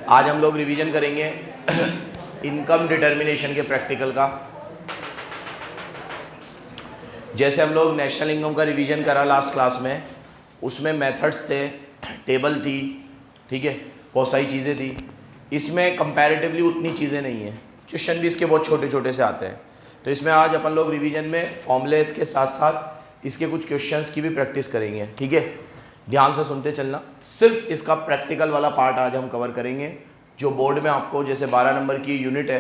आज हम लोग रिवीजन करेंगे इनकम डिटर्मिनेशन के प्रैक्टिकल का। जैसे हम लोग नेशनल इनकम का रिवीजन करा लास्ट क्लास में, उसमें मेथड्स थे, टेबल थी, ठीक है, बहुत सारी चीज़ें थी। इसमें कंपैरेटिवली उतनी चीज़ें नहीं हैं, क्वेश्चन भी इसके बहुत छोटे छोटे से आते हैं। तो इसमें आज अपन लोग रिवीजन में फॉर्मूलेस के साथ साथ इसके कुछ क्वेश्चंस की भी प्रैक्टिस करेंगे, ठीक है। ध्यान से सुनते चलना। सिर्फ इसका प्रैक्टिकल वाला पार्ट आज हम कवर करेंगे। जो बोर्ड में आपको जैसे 12 नंबर की यूनिट है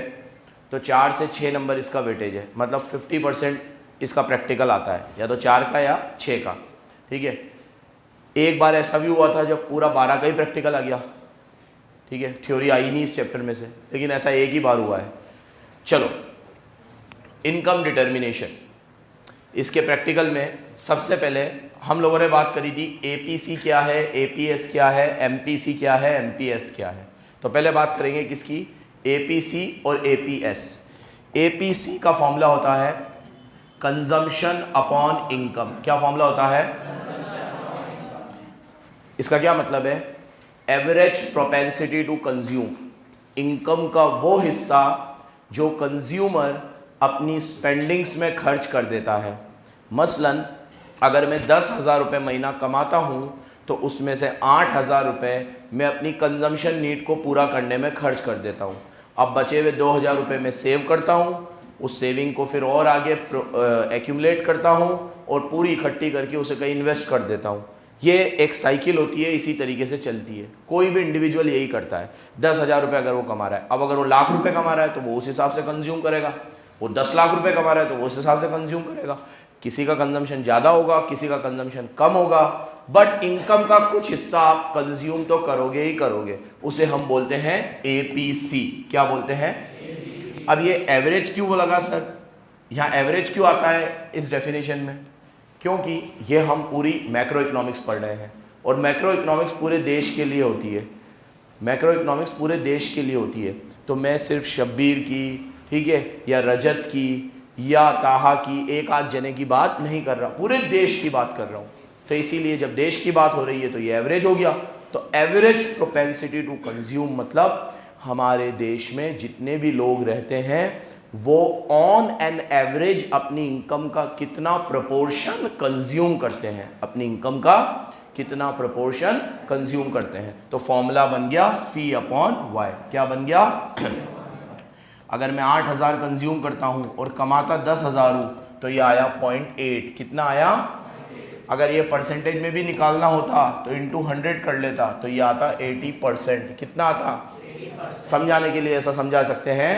तो 4 से 6 नंबर इसका वेटेज है, मतलब 50% इसका प्रैक्टिकल आता है, या तो 4 का या 6 का, ठीक है। एक बार ऐसा भी हुआ था जब पूरा 12 का ही प्रैक्टिकल आ गया, ठीक है, थ्योरी आई नहीं इस चैप्टर में से, लेकिन ऐसा एक ही बार हुआ है। चलो, इनकम डिटर्मिनेशन, इसके प्रैक्टिकल में सबसे पहले हम लोगों ने बात करी थी एपीसी क्या है, एपीएस क्या है, एमपीसी क्या है, एमपीएस क्या है। तो पहले बात करेंगे किसकी, एपीसी और एपीएस। एपीसी का फॉर्मूला होता है कंजम्पशन अपॉन इनकम। क्या फॉर्मूला होता है? इसका क्या मतलब है? Average propensity to consume, income का वो हिस्सा जो कंज्यूमर अपनी स्पेंडिंग्स में खर्च कर देता है। मसलन अगर मैं 10,000 रुपये महीना कमाता हूँ तो उसमें से 8,000 रुपये मैं अपनी कंजम्पशन नीड को पूरा करने में खर्च कर देता हूँ। अब बचे हुए 2,000 रुपये मैं सेव करता हूँ, उस सेविंग को फिर और आगे एक्यूमुलेट करता हूँ और पूरी इकट्ठी करके उसे कहीं इन्वेस्ट कर देता हूँ। ये एक साइकिल होती है, इसी तरीके से चलती है। कोई भी इंडिविजुअल यही करता है। 10,000 रुपये अगर वो कमा रहा है, अब अगर वो लाख रुपये कमा रहा है तो वो उस हिसाब से कंज्यूम करेगा। वो 10 लाख रुपए कमा रहा है तो वो उस हिसाब से कंज्यूम करेगा। किसी का कंजम्पशन ज़्यादा होगा, किसी का कंजम्पशन कम होगा, बट इनकम का कुछ हिस्सा आप कंज्यूम तो करोगे ही करोगे। उसे हम बोलते हैं एपीसी। क्या बोलते हैं? अब ये एवरेज क्यों लगा सर, यहाँ एवरेज क्यों आता है इस डेफिनेशन में? क्योंकि ये हम पूरी मैक्रो इकोनॉमिक्स पढ़ रहे हैं और मैक्रो इकोनॉमिक्स पूरे देश के लिए होती है। मैक्रो इकोनॉमिक्स पूरे देश के लिए होती है। तो मैं सिर्फ शब्बीर की, ठीक है, या रजत की या ताहा की, एक आध जने की बात नहीं कर रहा, पूरे देश की बात कर रहा हूँ। तो इसीलिए जब देश की बात हो रही है तो ये एवरेज हो गया। तो एवरेज प्रोपेंसिटी टू कंज्यूम मतलब हमारे देश में जितने भी लोग रहते हैं वो ऑन एन एवरेज अपनी इनकम का कितना प्रोपोर्शन कंज्यूम करते हैं, अपनी इनकम का कितना प्रोपोर्शन कंज्यूम करते हैं। तो फॉर्मूला बन गया C/Y। क्या बन गया? अगर मैं 8,000 कंज्यूम करता हूं और कमाता 10,000 हूं तो ये आया 0.8। कितना आया? अगर ये परसेंटेज में भी निकालना होता तो इंटू 100 कर लेता तो ये आता 80%। कितना आता? समझाने के लिए ऐसा समझा सकते हैं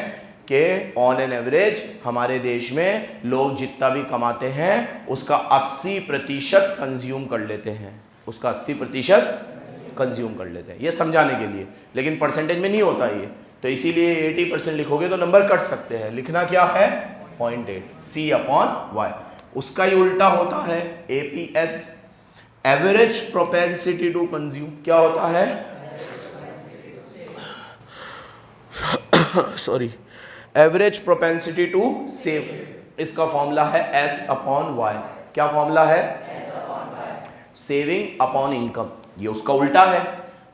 कि ऑन एन एवरेज हमारे देश में लोग जितना भी कमाते हैं उसका 80% कंज्यूम कर लेते हैं, उसका 80% कंज्यूम कर लेते हैं। ये समझाने के लिए, लेकिन परसेंटेज में नहीं होता ये, तो इसीलिए 80% लिखोगे तो नंबर कट सकते हैं। लिखना क्या है? 0.8 C/Y। उसका ही उल्टा होता है APS, average propensity to consume. क्या होता है? Sorry, average propensity to save. इसका फॉर्मूला है S/Y। क्या फॉर्मूला है? Saving upon income. ये उसका उल्टा है।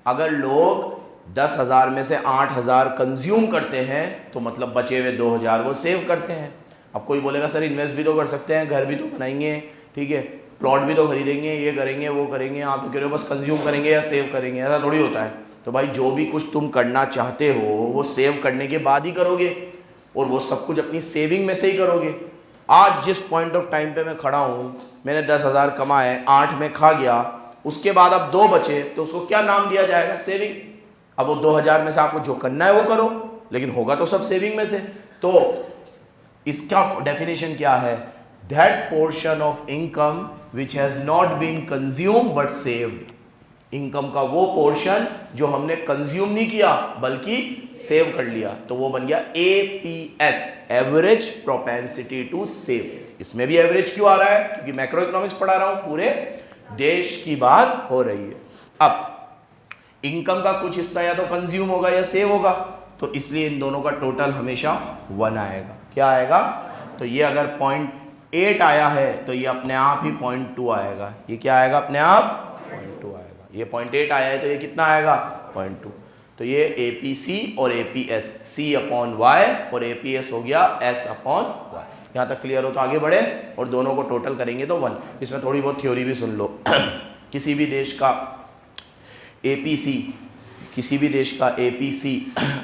अगर लोग 10,000 में से 8,000 कंज्यूम करते हैं तो मतलब बचे हुए 2,000 वो सेव करते हैं। अब कोई बोलेगा सर इन्वेस्ट भी तो कर सकते हैं, घर भी तो बनाएंगे, ठीक है, प्लॉट भी तो खरीदेंगे, ये करेंगे वो करेंगे, आप तो कह रहे हो बस कंज्यूम करेंगे या सेव करेंगे। ऐसा थोड़ी होता है। तो भाई जो भी कुछ तुम करना चाहते हो वो सेव करने के बाद ही करोगे, और वो सब कुछ अपनी सेविंग में से ही करोगे। आज जिस पॉइंट ऑफ टाइम पे मैं खड़ा हूँ, मैंने 10,000 कमाए, 8 में खा गया, उसके बाद अब 2 बचे तो उसको क्या नाम दिया जाएगा? सेविंग। अब वो 2,000 में से आपको जो करना है वो करो, लेकिन होगा तो सब सेविंग में से। तो इसका डेफिनेशन क्या है? That portion of income which has not been consume but saved. Income का वो पोर्शन जो हमने कंज्यूम नहीं किया बल्कि सेव कर लिया, तो वो बन गया APS, average propensity to save. इसमें भी एवरेज क्यों आ रहा है? क्योंकि मैक्रो इकोनॉमिक्स पढ़ा रहा हूं, पूरे देश की बात हो रही है। अब इनकम का कुछ हिस्सा या तो कंज्यूम होगा या सेव होगा, तो इसलिए इन दोनों का टोटल हमेशा 1 आएगा। क्या आएगा? तो ये अगर 0.8 आया है तो ये अपने आप ही 0.2 आएगा। ये क्या आएगा? अपने आप 0.2 आएगा। ये 0.8 आया है तो ये कितना आएगा? 0.2। तो ये APC और APS, C/Y और APS हो गया S/Y। यहाँ तक क्लियर हो तो आगे बढ़े और दोनों को टोटल करेंगे तो 1। इसमें थोड़ी बहुत थ्योरी भी सुन लो। किसी भी देश का APC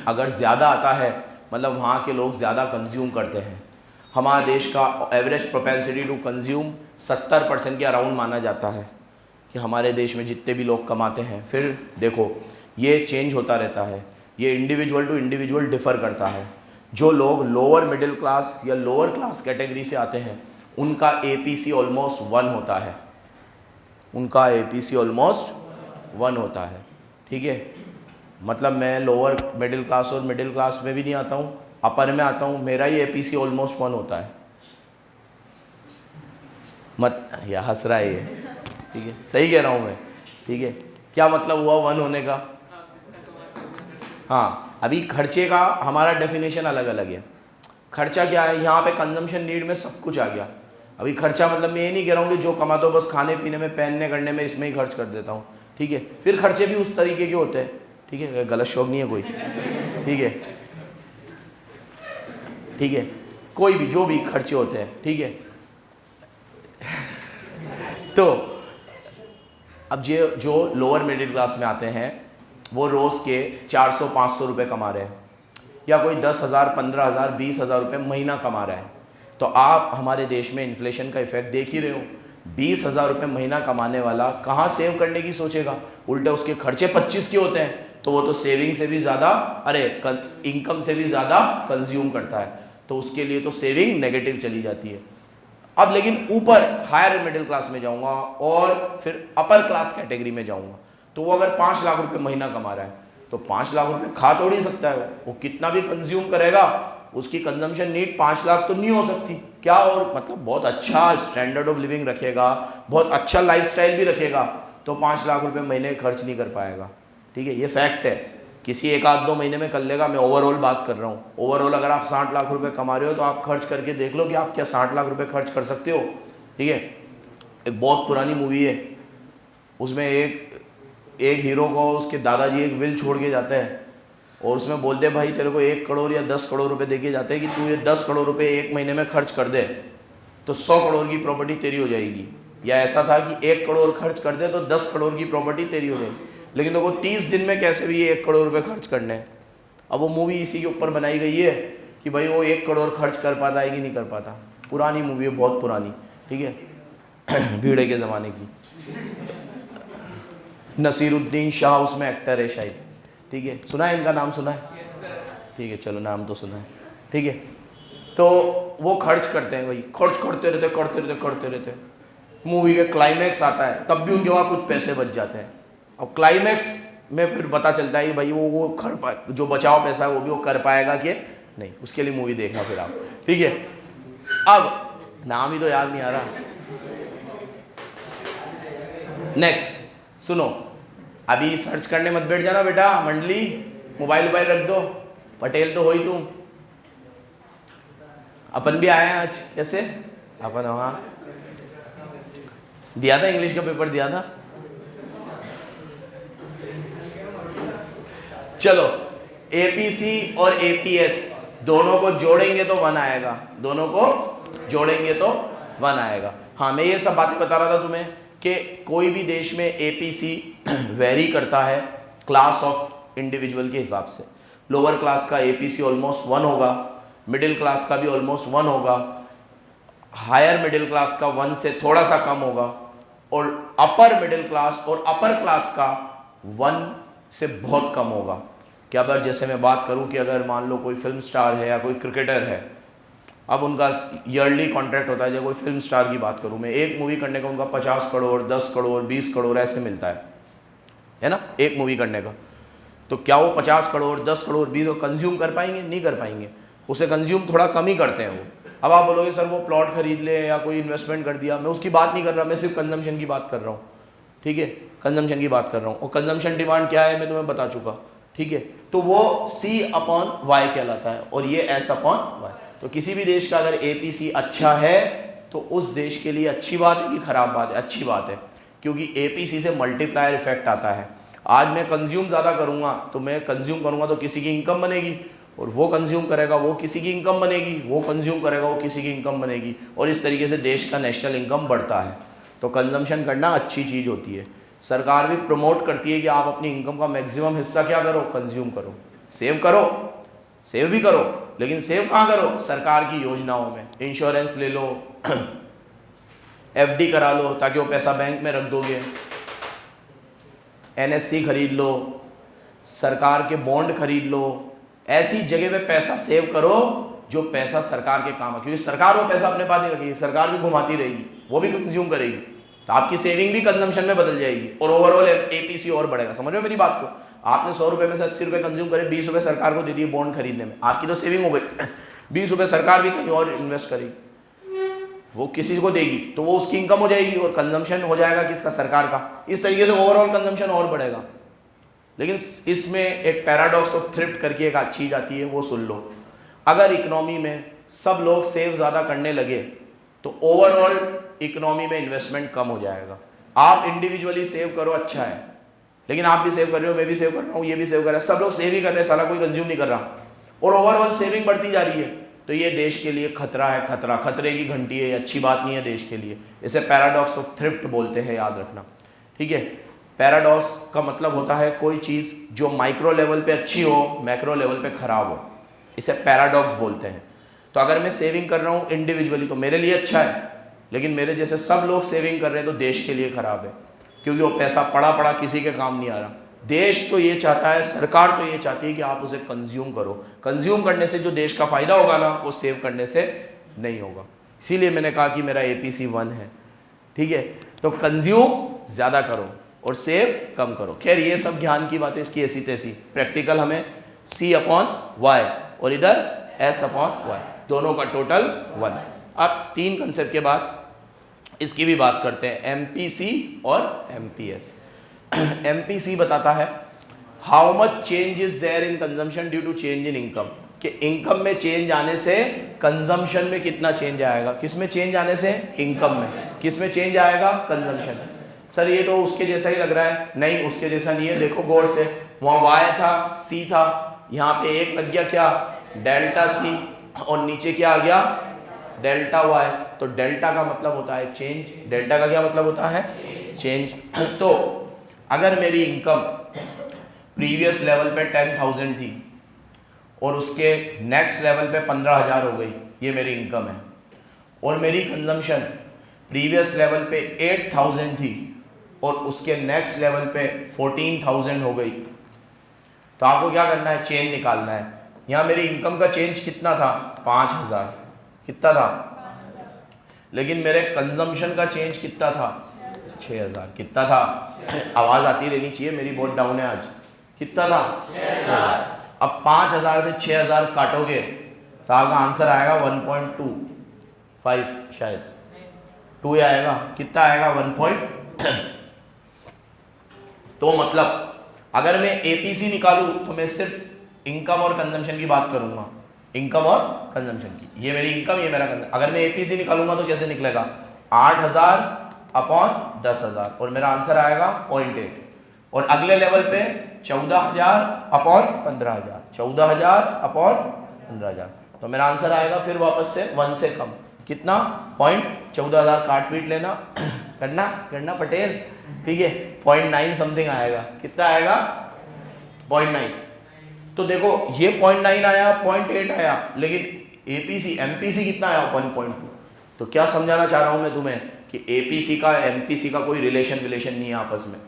अगर ज़्यादा आता है, मतलब वहाँ के लोग ज़्यादा कंज्यूम करते हैं। हमारा देश का एवरेज प्रोपेंसिटी टू कंज्यूम 70% के अराउंड माना जाता है कि हमारे देश में जितने भी लोग कमाते हैं। फिर देखो ये चेंज होता रहता है, ये इंडिविजुअल टू इंडिविजुअल डिफ़र करता है। जो लोग लोअर मिडिल क्लास या लोअर क्लास कैटेगरी से आते हैं उनका APC ऑलमोस्ट 1 होता है, उनका APC ऑलमोस्ट 1 होता है। ठीक है, मतलब मैं लोअर मिडिल क्लास और मिडिल क्लास में भी नहीं आता हूँ, अपर में आता हूँ, मेरा ही APC ऑलमोस्ट 1 होता है। मत या हंस रहा है ये, ठीक है, सही कह रहा हूँ मैं, ठीक है। क्या मतलब हुआ 1 होने का? हाँ, अभी खर्चे का हमारा डेफिनेशन अलग अलग है। खर्चा क्या है, यहाँ पे कंजम्पशन नीड में सब कुछ आ गया। अभी खर्चा मतलब मैं ये नहीं कह रहा हूँ कि जो कमाता हूँ बस खाने पीने में, पहनने करने में, इसमें ही खर्च कर देता हूँ, ठीक है। फिर खर्चे भी उस तरीके के होते हैं, ठीक है, गलत शौक नहीं है कोई, ठीक है, ठीक है, कोई भी जो भी खर्चे होते हैं, ठीक है। तो अब जो लोअर मिडिल क्लास में आते हैं वो रोज़ के 400-500 रुपये कमा रहे हैं, या कोई 10,000, 15,000, 20,000 रुपये महीना कमा रहा है। तो आप हमारे देश में इन्फ्लेशन का इफेक्ट देख ही रहे हो। 20,000 रुपये महीना कमाने वाला कहाँ सेव करने की सोचेगा, उल्टे उसके खर्चे 25 के होते हैं, तो वो तो सेविंग से भी ज़्यादा, इनकम से भी ज़्यादा कंज्यूम करता है, तो उसके लिए तो सेविंग नेगेटिव चली जाती है। अब लेकिन ऊपर हायर मिडिल क्लास में जाऊंगा और फिर अपर क्लास कैटेगरी में जाऊंगा, तो वो अगर 5 लाख रुपए महीना कमा रहा है तो 5 लाख रुपए खा थोड़ी सकता है, वो कितना भी कंज्यूम करेगा उसकी कंजम्पशन नीड 5 लाख तो नहीं हो सकती क्या, और मतलब बहुत अच्छा स्टैंडर्ड ऑफ लिविंग रखेगा, बहुत अच्छा लाइफस्टाइल भी रखेगा, तो 5 लाख रुपए महीने खर्च नहीं कर पाएगा, ठीक है, ये फैक्ट है। किसी 1-2 महीने में कर लेगा, मैं ओवरऑल बात कर रहा हूँ। ओवरऑल अगर आप 60 लाख रुपए कमा रहे हो तो आप खर्च करके देख लो कि आप क्या 60 लाख रुपए खर्च कर सकते हो, ठीक है। एक बहुत पुरानी मूवी है, उसमें एक हीरो को उसके दादाजी एक विल छोड़ के जाते हैं और उसमें बोलते हैं भाई तेरे को 1 करोड़ या 10 करोड़ रुपए देके जाते हैं कि तू ये 10 करोड़ रुपए 1 महीने में खर्च कर दे तो 100 करोड़ की प्रॉपर्टी तेरी हो जाएगी, या ऐसा था कि 1 करोड़ खर्च कर दे तो 10 करोड़ की प्रॉपर्टी तेरी हो जाएगी, लेकिन देखो 30 दिन में कैसे भी ये 1 करोड़ रुपए खर्च करने हैं। अब वो मूवी इसी के ऊपर बनाई गई है कि भाई वो 1 करोड़ खर्च कर पाता है कि नहीं कर पाता। पुरानी मूवी है, बहुत पुरानी, ठीक है, भीड़े के ज़माने की। नसीरुद्दीन शाह उसमें एक्टर है शायद, ठीक है, सुना है इनका नाम, सुना है, ठीक है, चलो नाम तो सुना है, ठीक है। तो वो खर्च करते हैं भाई, खर्च करते रहते, मूवी के क्लाइमैक्स आता है तब भी उनके वहाँ कुछ पैसे बच जाते हैं। अब क्लाइमैक्स में फिर पता चलता है कि भाई वो जो बचाओ पैसा है वो भी वो कर पाएगा कि नहीं, उसके लिए मूवी देखना फिर आप, ठीक है। अब नाम ही तो याद नहीं आ रहा। नेक्स्ट सुनो, अभी सर्च करने मत बैठ जाना बेटा, मंडली मोबाइल रख दो, पटेल तो हो ही तुम। अपन भी आए हैं आज, कैसे अपन, वहाँ दिया था, इंग्लिश का पेपर दिया था। चलो APC और APS दोनों को जोड़ेंगे तो 1 आएगा, दोनों को जोड़ेंगे तो 1 आएगा। हाँ, मैं ये सब बातें बता रहा था तुम्हें कि कोई भी देश में APC वेरी करता है क्लास ऑफ इंडिविजुअल के हिसाब से। लोअर क्लास का APC ऑलमोस्ट 1 होगा, मिडिल क्लास का भी ऑलमोस्ट 1 होगा, हायर मिडिल क्लास का 1 से थोड़ा सा कम होगा, और अपर मिडिल क्लास और अपर क्लास का 1 से बहुत कम होगा। क्या अगर जैसे मैं बात करूं कि अगर मान लो कोई फिल्म स्टार है या कोई क्रिकेटर है, अब उनका ईयरली कॉन्ट्रैक्ट होता है, जब कोई फिल्म स्टार की बात करूं मैं, एक मूवी करने का उनका 50 करोड़, 10 करोड़, 20 करोड़ ऐसे मिलता है ना, एक मूवी करने का। तो क्या वो 50 करोड़, 10 करोड़, 20 कंज्यूम कर पाएंगे? नहीं कर पाएंगे, उसे कंज्यूम थोड़ा कम ही करते हैं वो। अब आप बोलोगे सर वो प्लॉट खरीद ले या कोई इन्वेस्टमेंट कर दिया, मैं उसकी बात नहीं कर रहा, मैं सिर्फ कंजम्पशन की बात कर रहा हूँ, ठीक है, कंजम्पशन की बात कर रहा हूँ। और कंजम्पशन डिमांड क्या है मैं तुम्हें बता चुका, ठीक है। तो वो C/Y कहलाता है और ये S/Y। तो किसी भी देश का अगर APC अच्छा है तो उस देश के लिए अच्छी बात है कि खराब बात है? अच्छी बात है, क्योंकि APC से मल्टीप्लायर इफेक्ट आता है। आज मैं कंज्यूम ज़्यादा करूँगा तो मैं कंज्यूम करूँगा तो किसी की इनकम बनेगी, और वो कंज्यूम करेगा वो किसी की इनकम बनेगी, वो कंज्यूम करेगा वो किसी की इनकम बनेगी, और इस तरीके से देश का नेशनल इनकम बढ़ता है। तो कंजम्पशन करना अच्छी चीज़ होती है। सरकार भी प्रमोट करती है कि आप अपनी इनकम का मैक्सिमम हिस्सा क्या करो, कंज्यूम करो, सेव करो, सेव भी करो, लेकिन सेव कहाँ करो, सरकार की योजनाओं में। इंश्योरेंस ले लो, एफडी करा लो ताकि वो पैसा बैंक में रख दोगे, एनएससी खरीद लो, सरकार के बॉन्ड खरीद लो, ऐसी जगह पे पैसा सेव करो जो पैसा सरकार के काम है, क्योंकि सरकार वो पैसा अपने पास नहीं रखेगी, सरकार भी घुमाती रहेगी, वो भी कंज्यूम करेगी, तो आपकी सेविंग भी कंजम्पशन में बदल जाएगी और ओवरऑल एपीसी और बढ़ेगा। समझ रहे हो मेरी बात को? आपने 100 रुपये में से 80 रुपये कंज्यूम करे, 20 रुपये सरकार को दे दिए बॉन्ड खरीदने में, आपकी तो सेविंग हो गई। 20 रुपये सरकार भी कहीं और इन्वेस्ट करेगी, वो किसी को देगी तो वो उसकी इनकम हो जाएगी और कंजम्पशन हो जाएगा किसका, सरकार का। इस तरीके से ओवरऑल कंजम्पशन और बढ़ेगा। लेकिन इसमें एक पैराडॉक्स ऑफ थ्रिफ्ट करके एक अच्छी चीज आती है, वो सुन लो। अगर इकोनॉमी में सब लोग सेव ज़्यादा करने लगे तो ओवरऑल इकोनॉमी में इन्वेस्टमेंट कम हो जाएगा। आप इंडिविजुअली सेव करो, अच्छा है, लेकिन आप भी सेव कर रहे हो, मैं भी सेव कर रहा हूँ, ये भी सेव कर रहा है, सब लोग सेव ही कर रहे हैं, साला कोई कंज्यूम नहीं कर रहा, और ओवरऑल सेविंग बढ़ती जा रही है, तो ये देश के लिए खतरा है, खतरा, खतरे की घंटी है, ये अच्छी बात नहीं है देश के लिए। इसे पैराडॉक्स ऑफ थ्रिफ्ट बोलते हैं, याद रखना, ठीक है। पैराडॉक्स का मतलब होता है कोई चीज़ जो माइक्रो लेवल पे अच्छी हो, मैक्रो लेवल पे खराब हो, इसे पैराडॉक्स बोलते हैं। तो अगर मैं सेविंग कर रहा हूँ इंडिविजुअली तो मेरे लिए अच्छा है, लेकिन मेरे जैसे सब लोग सेविंग कर रहे हैं तो देश के लिए खराब है, क्योंकि वो पैसा पड़ा पड़ा किसी के काम नहीं आ रहा। देश तो ये चाहता है, सरकार तो ये चाहती है कि आप उसे कंज्यूम करो। कंज्यूम करने से जो देश का फायदा होगा ना, वो सेव करने से नहीं होगा। इसीलिए मैंने कहा कि मेरा APC 1 है, ठीक है। तो कंज्यूम ज़्यादा करो और सेव कम करो। खैर ये सब ज्ञान की बातें, इसकी ऐसी तैसी। प्रैक्टिकल हमें C/Y और इधर S/Y, दोनों का टोटल 1। अब 3 कंसेप्ट के बाद इसकी भी बात करते हैं, MPC और MPS। MPC बताता है how much change is there in consumption due to change in income, कि इनकम में चेंज आने से कंजम्पशन में कितना चेंज आएगा। किस में चेंज आने से? इनकम में। किस में चेंज आएगा? कंजम्पशन में। सर ये तो उसके जैसा ही लग रहा है। नहीं, उसके जैसा नहीं है, देखो गौर से, वहाँ Y था, C था, यहाँ पे एक लग गया क्या, डेल्टा C, और नीचे क्या आ गया, डेल्टा Y। तो डेल्टा का मतलब होता है चेंज। डेल्टा का क्या मतलब होता है? चेंज। तो अगर मेरी इनकम प्रीवियस लेवल पे 10,000 थी और उसके नेक्स्ट लेवल पे 15,000 हो गई, ये मेरी इनकम है, और मेरी कंजम्पशन प्रीवियस लेवल पे 8,000 थी और उसके नेक्स्ट लेवल पे 14,000 हो गई, तो आपको क्या करना है? चेंज निकालना है। यहाँ मेरी इनकम का चेंज कितना था? 5,000। कितना था? लेकिन मेरे कंजम्पशन का चेंज कितना था? 6,000। कितना था? आवाज़ आती रहनी चाहिए, मेरी बहुत डाउन है आज। कितना था? 6,000। अब 5,000 से 6,000 काटोगे तो आपका आंसर आएगा 1.25 शायद, 2 ही आएगा। कितना आएगा? 1. तो मतलब अगर मैं APC निकालूं तो मैं सिर्फ इनकम और कंजम्पशन की बात करूंगा, इनकम और कंजम्पशन की। ये मेरी इनकम, ये मेरा कंजम्पशन। अगर मैं APC निकालूंगा तो कैसे निकलेगा? 8,000/10,000 और मेरा आंसर आएगा 0.8। और अगले लेवल पे 14,000/15,000, 14,000/15,000, तो मेरा आंसर आएगा फिर वापस से 1 से कम। कितना? 0.14,000 काट पीट लेना, करना पटेल, ठीक है, 0.9 समथिंग आएगा। कितना आएगा? 0.9। तो देखो ये 0.9 आया, 0.8 आया, लेकिन APC MPC कितना आया? 1.2। तो क्या समझाना चाह रहा हूं मैं तुम्हें कि APC का MPC का कोई रिलेशन नहीं है आपस में।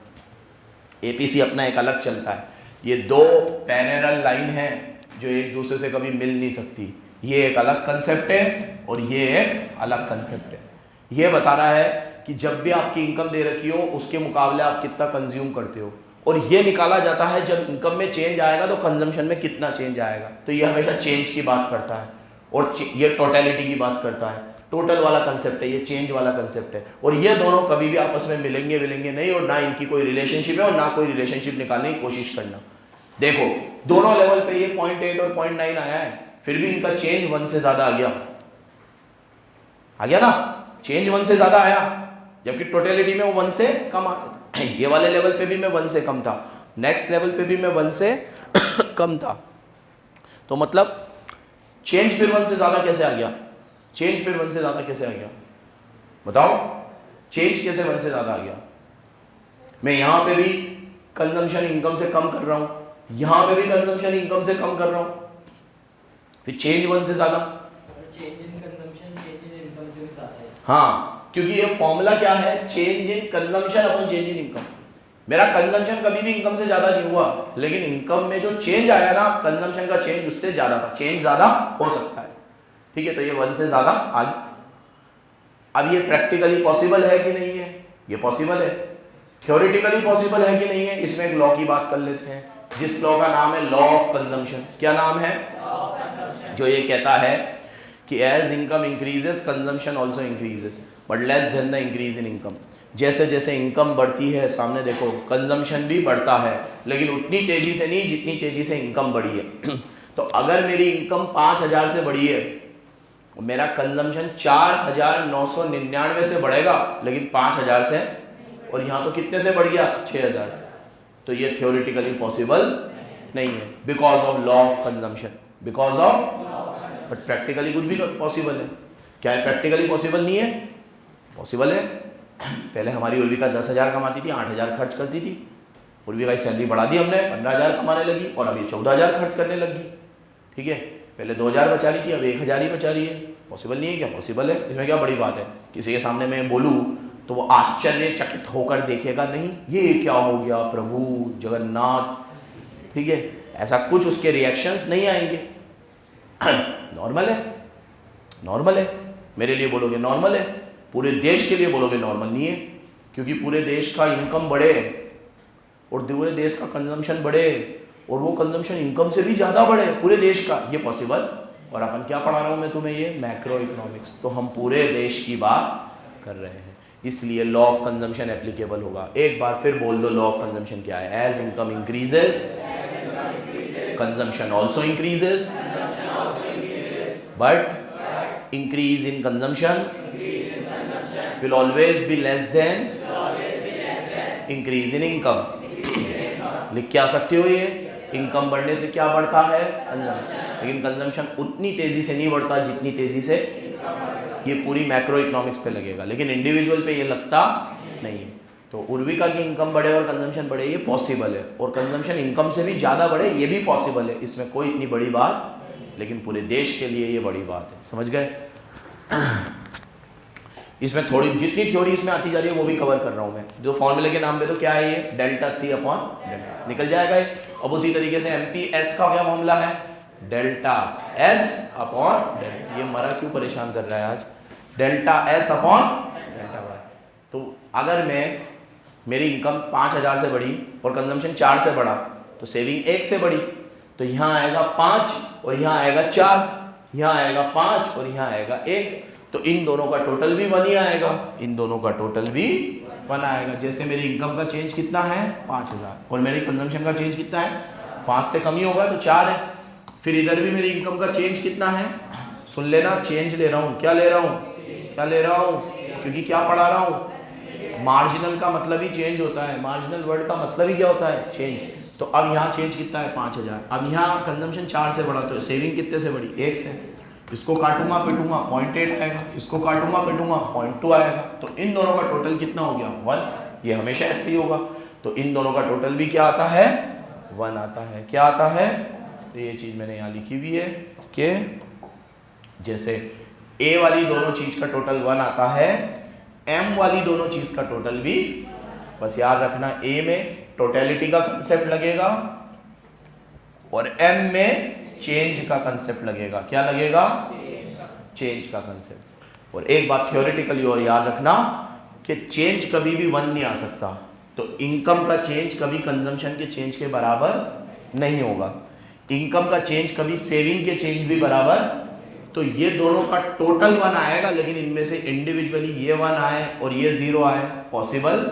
APC अपना एक अलग चलता है। ये 2 पैरेलल लाइन है जो एक दूसरे से कभी मिल नहीं सकती। ये एक अलग कंसेप्ट है और ये एक अलग कंसेप्ट है। ये बता रहा है कि जब भी आपकी इनकम दे रखी हो उसके मुकाबले आप कितना कंज्यूम करते हो, और ये निकाला जाता है जब इनकम में चेंज आएगा तो कंजम्पशन में कितना चेंज आएगा। तो ये हमेशा चेंज की बात करता है और ये टोटलिटी की बात करता है। टोटल वाला कंसेप्ट है, ये चेंज वाला कंसेप्ट है, और ये दोनों कभी भी आपस में मिलेंगे नहीं, और ना इनकी कोई रिलेशनशिप है और ना कोई रिलेशनशिप निकालने की कोशिश करना। देखो दोनों लेवल पे ये 0.8 और 0.9 आया है, फिर भी इनका चेंज 1 से ज्यादा आ गया ना, चेंज 1 से ज्यादा आया, जबकि टोटलिटी में वो 1 से कम आ। ये वाले लेवल पे भी मैं 1 से कम था। नेक्स्ट लेवल पे भी मैं 1 से कम था। तो मतलब चेंज फिर 1 से ज़्यादा कैसे आ गया? चेंज फिर 1 से ज़्यादा कैसे आ गया? बताओ, चेंज कैसे 1 से ज़्यादा आ गया? मैं यहाँ पे भी कंजम्पशन इनकम से कम कर रहा हूँ, यहाँ पे भी कंजम्पशन इनकम से कम कर रहा हूँ, फिर चेंज 1 से ज़्यादा। Change in consumption change in income से भी ज़्यादा है। हाँ, क्योंकि ये फॉर्मूला क्या है? Change in consumption upon change in income. मेरा कंजम्पशन कभी भी इनकम से ज्यादा नहीं हुआ, लेकिन इनकम में जो चेंज आया ना, कंजम्पशन का चेंज उससे ज्यादा था। चेंज ज्यादा हो सकता है, ठीक है, तो ये 1 से ज्यादा आ गया। अब ये प्रैक्टिकली पॉसिबल है कि नहीं है? ये पॉसिबल है। थ्योरेटिकली पॉसिबल है कि नहीं है? इसमें एक लॉ की बात कर लेते हैं, जिस लॉ का नाम है लॉ ऑफ कंजम्पशन। क्या नाम है? जो ये कहता है कि as income increases consumption also increases but less than the increase in income. जैसे जैसे इनकम बढ़ती है, सामने देखो, कंजम्पशन भी बढ़ता है, लेकिन उतनी तेजी से नहीं जितनी तेजी से इनकम बढ़ी है। तो अगर मेरी इनकम 5,000 से बढ़ी है, मेरा कंजम्पशन 4,999 से बढ़ेगा, लेकिन 5,000 से, और यहाँ तो कितने से बढ़ गया? 6,000। तो ये थ्योरेटिकली पॉसिबल नहीं है because of law of consumption, because of, but practically कुछ भी पॉसिबल है। क्या है? प्रैक्टिकली पॉसिबल नहीं है? पॉसिबल है। पहले हमारी उर्विका 10,000 कमाती थी, 8,000 खर्च करती थी। उर्विका की सैलरी बढ़ा दी हमने, 15,000 कमाने लगी, और अब ये 14,000 खर्च करने लगी। ठीक है, पहले 2,000 बचा रही थी, अब 1,000 ही बचा रही है। पॉसिबल नहीं है क्या? पॉसिबल है। इसमें क्या बड़ी बात है? किसी के सामने मैं बोलूँ तो वो आश्चर्यचकित होकर देखेगा, नहीं ये क्या हो गया प्रभु जगन्नाथ, ठीक है, ऐसा कुछ उसके रिएक्शंस नहीं आएंगे। नॉर्मल है, नॉर्मल है। मेरे लिए बोलोगे नॉर्मल है, पूरे देश के लिए बोलोगे नॉर्मल नहीं है, क्योंकि पूरे देश का इनकम बढ़े और पूरे देश का कंजम्पशन बढ़े और वो कंजम्पशन इनकम से भी ज़्यादा बढ़े पूरे देश का, ये पॉसिबल। और अपन क्या पढ़ा रहा हूँ मैं तुम्हें? ये मैक्रो इकोनॉमिक्स। तो हम पूरे देश की बात कर रहे हैं, इसलिए लॉ ऑफ कंजम्पशन एप्लीकेबल होगा। एक बार फिर बोल दो, लॉ ऑफ कंजम्पशन क्या है? As income increases consumption also increases, but increase in consumption will always be less than increase in income। लिख के आ सकते हो ये? इनकम बढ़ने से क्या बढ़ता है? कंजम्पशन। लेकिन कंजम्पशन उतनी तेजी से नहीं बढ़ता जितनी तेजी से, ये पूरी मैक्रो इकोनॉमिक्स पे लगेगा, लेकिन इंडिविजुअल पे ये लगता नहीं है। तो उर्विका की इनकम बढ़े और कंजम्पशन बढ़े, ये पॉसिबल है, और कंजम्पशन इनकम से भी ज़्यादा बढ़े, ये भी पॉसिबल है। इसमें कोई इतनी बड़ी बात, लेकिन पूरे देश के लिए ये बड़ी बात है। समझ गए? इसमें थोड़ी जितनी थ्योरी इसमें आती जा रही है वो भी कवर कर रहा हूँ मैं। जो फॉर्मूले के नाम पे तो क्या है ये? डेल्टा सी अपॉन डेल्टा, निकल जाएगा ये। अब उसी तरीके से MPS का क्या फॉर्मूला है? Delta S upon delta. ये मरा क्यों परेशान कर रहा है आज? Delta S upon delta Y। तो अगर मेरी इनकम 5,000 से बढ़ी और कंजम्पशन 4 से बढ़ा, तो सेविंग 1 से बढ़ी, तो यहाँ आएगा 5 और यहाँ आएगा 4, यहाँ आएगा 5 और यहाँ आएगा 1, तो इन दोनों का टोटल भी 1 ही आएगा, इन दोनों का टोटल भी 1 आएगा। जैसे मेरी इनकम का चेंज कितना है? 5,000, और मेरी कंजम्पशन का चेंज कितना है? 5 से कम ही होगा तो 4 है। फिर इधर भी मेरी इनकम का चेंज कितना है? सुन लेना, चेंज ले रहा हूँ। क्या ले रहा हूँ? क्या ले रहा हूँ? क्योंकि क्या पढ़ा रहा हूँ? मार्जिनल का मतलब ही चेंज होता है, मार्जिनल वर्ड का मतलब ही क्या होता है? चेंज। तो अब यहाँ चेंज कितना है? 5,000। अब यहाँ कंजम्पशन 4 से बढ़ा, तो सेविंग कितने से बढ़ी? 1 से। इसको काटूंगा पिटूंगा 0.8 आएगा, इसको काटूंगा पिटूंगा 0.2 आएगा, तो इन दोनों का टोटल कितना हो गया? 1। ये हमेशा ऐसे ही होगा, तो इन दोनों का टोटल भी क्या आता है? 1 आता है। क्या आता है? तो ये चीज़ मैंने यहाँ लिखी हुई है कि जैसे A वाली दोनों चीज़ का टोटल 1 आता है, M वाली दोनों चीज़ का टोटल भी, बस याद रखना A में टोटलिटी का कंसेप्ट लगेगा और M में चेंज का कंसेप्ट लगेगा। क्या लगेगा? चेंज का कंसेप्ट। और एक बात थ्योरेटिकली और याद रखना कि चेंज कभी भी 1 नहीं आ सकता, तो इनकम का चेंज कभी कंजम्पशन के चेंज के बराबर नहीं होगा, इनकम का चेंज कभी सेविंग के चेंज भी बराबर, तो ये दोनों का टोटल 1 आएगा, लेकिन इनमें से इंडिविजुअली ये 1 आए और ये 0 आए, पॉसिबल।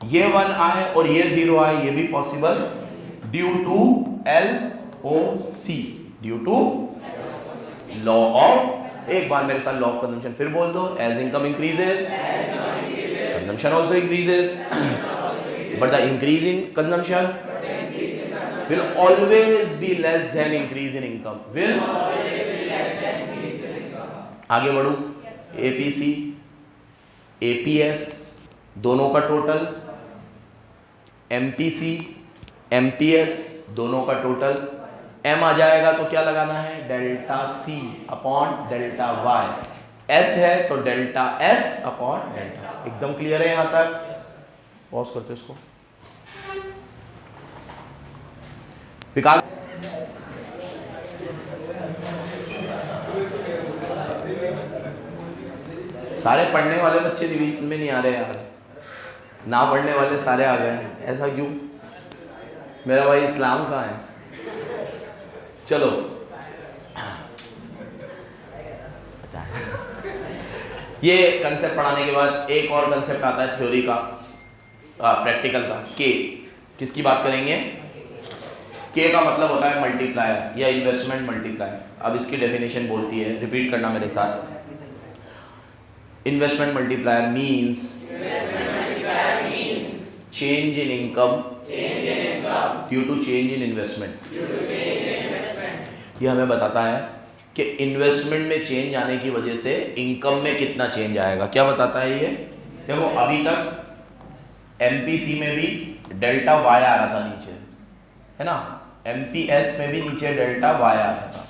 ये 1 आए और ये 0 आए, ये भी possible, due to LOC, due to law of, एक बार मेरे साथ लॉ ऑफ कंजम्पशन फिर बोल दो, as income increases consumption also increases, but the increase in consumption will always be less than increase in income. Will आगे बढ़ू, APC, APS दोनों का टोटल, MPC, MPS दोनों का टोटल, M आ जाएगा तो क्या लगाना है, delta C upon delta Y, S है तो डेल्टा S अपॉन डेल्टा। एकदम क्लियर है यहां तक? पॉज करते इसको, निकाल। सारे पढ़ने वाले बच्चे रिवीजन में नहीं आ रहे यार, ना पढ़ने वाले सारे आ गए, ऐसा क्यों? मेरा भाई इस्लाम कहाँ है? चलो ये कंसेप्ट पढ़ाने के बाद एक और कंसेप्ट आता है थ्योरी का, प्रैक्टिकल का, के। किसकी बात करेंगे? के का मतलब होता है मल्टीप्लायर या इन्वेस्टमेंट मल्टीप्लायर। अब इसकी डेफिनेशन बोलती है, रिपीट करना मेरे साथ। Investment multiplier means change in income due to change in investment. ये हमें बताता है कि इन्वेस्टमेंट में चेंज आने की वजह से इनकम में कितना चेंज आएगा। क्या बताता है ये? देखो अभी तक एमपीसी में भी डेल्टा वाई आ रहा था नीचे, है ना, एमपीएस में भी नीचे डेल्टा वाई आ रहा था,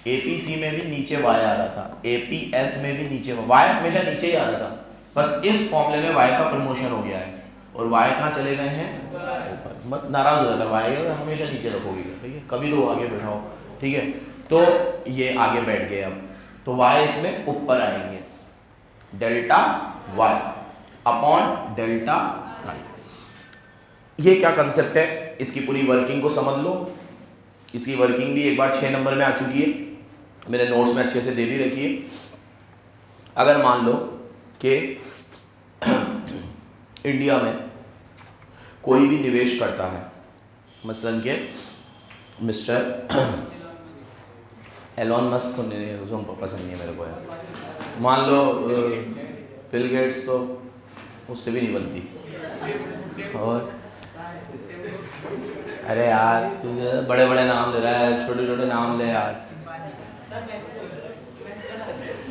एपीसी में भी नीचे वाई आ रहा था, एपीएस में भी नीचे वाई हमेशा नीचे ही आ रहा था। बस इस फॉर्मूले में वाई का प्रमोशन हो गया है और वाई कहाँ चले गए हैं? ऊपर। मत नाराज हो जाता, वाई हमेशा नीचे रखोगे, ठीक है, कभी तो आगे बैठाओ, ठीक है। तो ये आगे बैठ गए, अब तो वाई इसमें ऊपर आएंगे, delta Y upon delta I. ये क्या कंसेप्ट है, इसकी पूरी वर्किंग को समझ लो। इसकी वर्किंग भी एक बार 6 नंबर में आ चुकी है, मेरे नोट्स में अच्छे से दे भी रखी है। अगर मान लो कि इंडिया में कोई भी निवेश करता है, मसलन के मिस्टर एलॉन मस्क को उसको पसंद नहीं है मेरे को यार, मान लो बिल गेट्स, तो उससे भी नहीं बनती। और अरे यार बड़े बड़े नाम ले रहा है, छोटे छोटे नाम ले यार।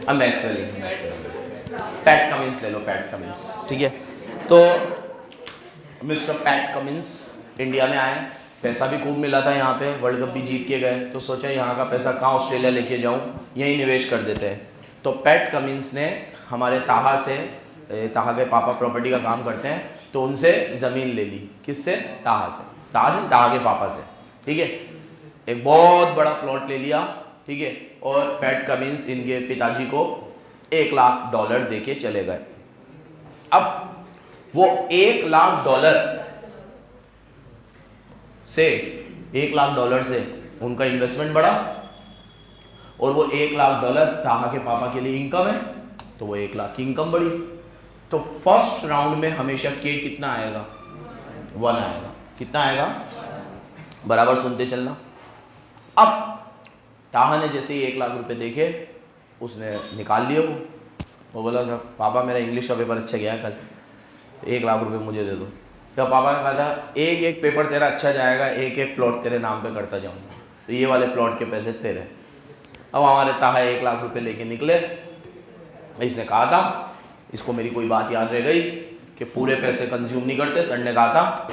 अब मैक्सवेल, पैट कमिंस ले लो, पैट कमिंस, ठीक है। तो मिस्टर पैट कमिंस इंडिया में आए, पैसा भी खूब मिला था यहाँ पे, वर्ल्ड कप भी जीत के गए, तो सोचा यहाँ का पैसा कहाँ ऑस्ट्रेलिया लेके जाऊँ, यहीं निवेश कर देते हैं। तो पैट कमिंस ने हमारे ताहा से, ताहा के पापा प्रॉपर्टी का काम करते हैं, तो उनसे ज़मीन ले ली। किससे? ताहा से, ताहा के पापा से, ठीक है। एक बहुत बड़ा प्लॉट ले लिया, ठीक है, और पैट कमिंस इनके पिताजी को $1 लाख दे के चले गए। अब वो $1 लाख से, $1 लाख से उनका इन्वेस्टमेंट बढ़ा, और वो $1 लाख ताहा के पापा के लिए इनकम है, तो वो 1 लाख की इनकम बढ़ी। तो फर्स्ट राउंड में हमेशा के कितना आएगा? 1 आएगा। कितना आएगा? बराबर सुनते चलना। अब ताहा ने जैसे ही 1 लाख रुपए देखे, उसने निकाल लिया। वो बोला साहब पापा मेरा इंग्लिश का पेपर अच्छा गया कल, तो 1 लाख रुपए मुझे दे दो। क्या पापा ने कहा था, एक एक पेपर तेरा अच्छा जाएगा, एक एक प्लॉट तेरे नाम पे करता जाऊंगा, तो ये वाले प्लॉट के पैसे तेरे। अब हमारे ताहा 1 लाख रुपए लेके निकले। इसने कहा था, इसको मेरी कोई बात याद रह गई कि पूरे पैसे कंज्यूम नहीं करते। सर ने कहा था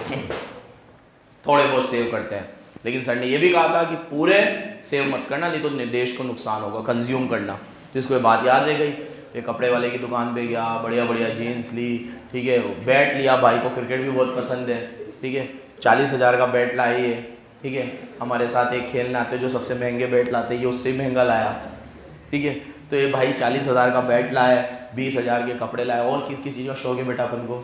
थोड़े बहुत सेव करते हैं, लेकिन सर ने यह भी कहा था कि पूरे सेव मत करना, नहीं तो देश को नुकसान होगा, कंज्यूम करना। तो इसको ये बात याद रह गई। ये कपड़े वाले की दुकान पे गया, बढ़िया बढ़िया जीन्स ली, ठीक है, बैट लिया, भाई को क्रिकेट भी बहुत पसंद है, ठीक है, 40,000 का बैट लाई है, ठीक है। हमारे साथ एक खेलने आते जो सबसे महंगे बैट लाते, ये उससे महंगा लाया, ठीक है। तो ये भाई 40,000 का बैट लाया, 20,000 के कपड़े लाए। और किस किस चीज़ का शौक है बेटा अपन को?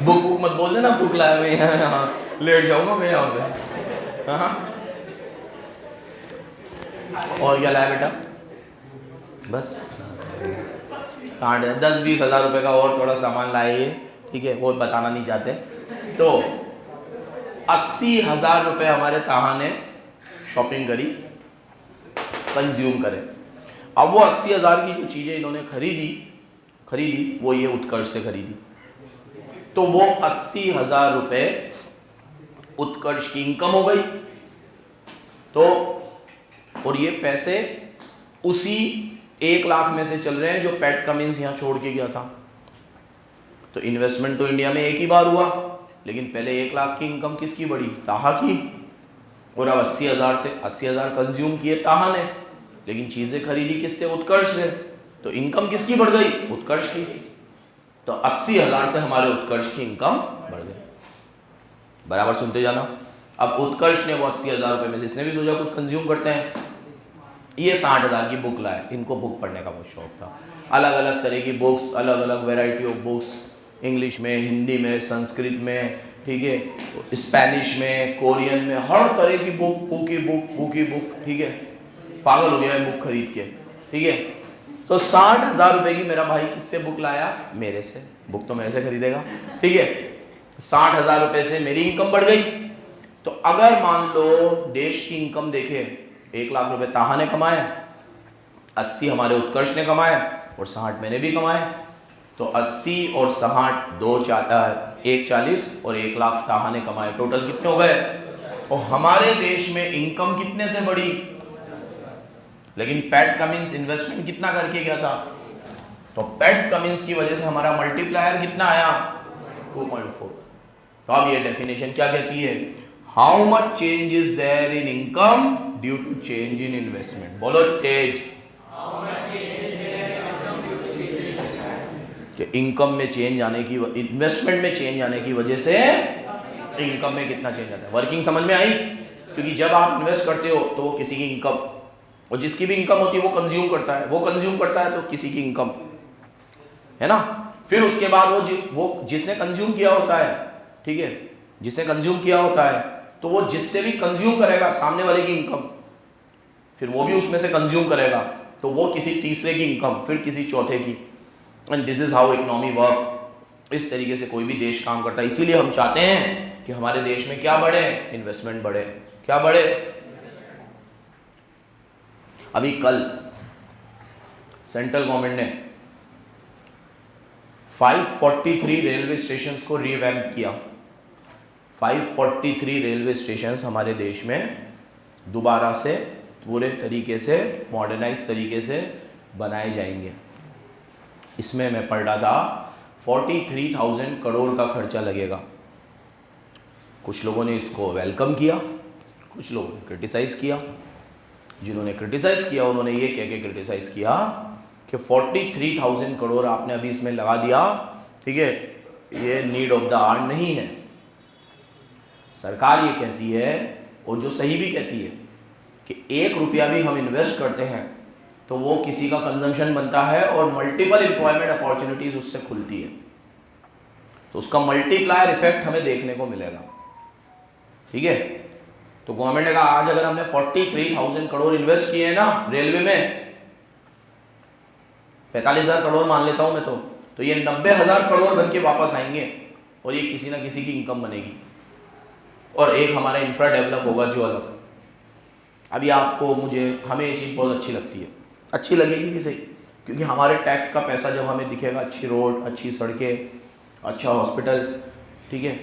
बुक बुक मत बोल देना, बुक लाया मैं यहाँ लेट जाऊँगा मैं यहाँ पे। हाँ, और क्या लाया बेटा? बस 10-20 हज़ार रुपये का और थोड़ा सामान लाए, ठीक है, वो बताना नहीं चाहते। तो 80,000 रुपये हमारे ताहा ने शॉपिंग करी, कंज्यूम करे। अब वो 80,000 की जो चीज़ें इन्होंने खरीदी वो ये उत्कर्ष से खरीदी। तो वो 80,000 रुपए उत्कर्ष की इनकम हो गई। तो और ये पैसे उसी 1 लाख में से चल रहे हैं जो पैट कमिंस यहां छोड़ के गया था। तो इन्वेस्टमेंट तो इंडिया में एक ही बार हुआ, लेकिन पहले 1 लाख की इनकम किसकी बढ़ी? ताहा की। और अब 80,000 से 80,000 कंज्यूम किए ताहा ने, लेकिन चीजें खरीदी किससे? उत्कर्ष से। तो इनकम किसकी बढ़ गई? उत्कर्ष की। तो 80,000 से हमारे उत्कर्ष की इनकम बढ़ गई। बराबर सुनते जाना। अब उत्कर्ष ने वो 80,000 रुपए में से इसने भी सोचा कुछ कंज्यूम करते हैं, ये 60,000 की बुक लाए। इनको बुक पढ़ने का बहुत शौक था, अलग अलग तरह की बुक्स, अलग अलग वेराइटी ऑफ बुक्स, इंग्लिश में, हिंदी में, संस्कृत में, ठीक है, स्पेनिश में, कोरियन में, हर तरह की बुक की बुक, ठीक है। पागल हो गया है बुक खरीद के, ठीक है। तो 60,000 रुपए की मेरा भाई किससे बुक लाया? मेरे से। बुक तो मेरे से खरीदेगा, ठीक है। 60,000 रुपए से मेरी इनकम बढ़ गई। तो अगर मान लो देश की इनकम देखे, 1 लाख रुपए ताहा ने कमाए, 80 हमारे उत्कर्ष ने कमाए और 60 मैंने भी कमाए। तो 80 और 60 1 40 और 1 लाख ताहा ने कमाए। टोटल कितने हो गए? और हमारे देश में इनकम कितने से बढ़ी? लेकिन पैट कमिंस इन्वेस्टमेंट कितना करके गया था? तो पैट कमिंस की वजह से हमारा मल्टीप्लायर कितना आया? 2.4। तो अब ये डेफिनेशन क्या कहती है? How much change is there in income due to change in investment. बोलो तेज। कि इनकम में चेंज आने की, इन्वेस्टमेंट में चेंज आने की वजह से इनकम में कितना चेंज आता है। वर्किंग समझ में आई? क्योंकि जब आप इन्वेस्ट करते हो तो वो किसी की इनकम, और जिसकी भी इनकम होती है वो कंज्यूम करता है, वो कंज्यूम करता है तो किसी की इनकम है ना। फिर उसके बाद वो जिसने कंज्यूम किया होता है, ठीक है, जिसने कंज्यूम किया होता है, तो वो जिससे भी कंज्यूम करेगा सामने वाले की इनकम, फिर वो भी उसमें से कंज्यूम करेगा, तो वो किसी तीसरे की इनकम, फिर किसी चौथे की। And this is how economy work. इस तरीके से कोई भी देश काम करता है। इसीलिए हम चाहते हैं कि हमारे देश में क्या बढ़े? इन्वेस्टमेंट बढ़े। क्या बढ़े? अभी कल सेंट्रल गवर्नमेंट ने 543 रेलवे स्टेशंस को रिवैम्प किया। 543 रेलवे स्टेशंस हमारे देश में दोबारा से पूरे तरीके से मॉडर्नाइज तरीके से बनाए जाएंगे। इसमें मैं पढ़ रहा था 43,000 करोड़ का खर्चा लगेगा। कुछ लोगों ने इसको वेलकम किया, कुछ लोगों ने क्रिटिसाइज किया। जिन्होंने क्रिटिसाइज किया उन्होंने ये कह के क्रिटिसाइज किया कि 43,000 करोड़ आपने अभी इसमें लगा दिया, ठीक है, ये नीड ऑफ द आवर नहीं है। सरकार ये कहती है, और जो सही भी कहती है, कि 1 रुपया भी हम इन्वेस्ट करते हैं तो वो किसी का कंजम्पशन बनता है और मल्टीपल एम्प्लॉयमेंट अपॉर्चुनिटीज उससे खुलती है। तो उसका मल्टीप्लायर इफेक्ट हमें देखने को मिलेगा, ठीक है। तो गवर्नमेंट ने कहा आज अगर हमने 43,000 करोड़ इन्वेस्ट किए हैं ना रेलवे में, 45,000 करोड़ मान लेता हूं मैं, तो ये 90,000 करोड़ बन के वापस आएंगे और ये किसी ना किसी की इनकम बनेगी और एक हमारा इंफ्रा डेवलप होगा जो अलग। अभी आपको हमें ये चीज़ बहुत अच्छी लगती है, अच्छी लगेगी भी सही, क्योंकि हमारे टैक्स का पैसा जब हमें दिखेगा, अच्छी रोड, अच्छी सड़कें, अच्छा हॉस्पिटल, ठीक है,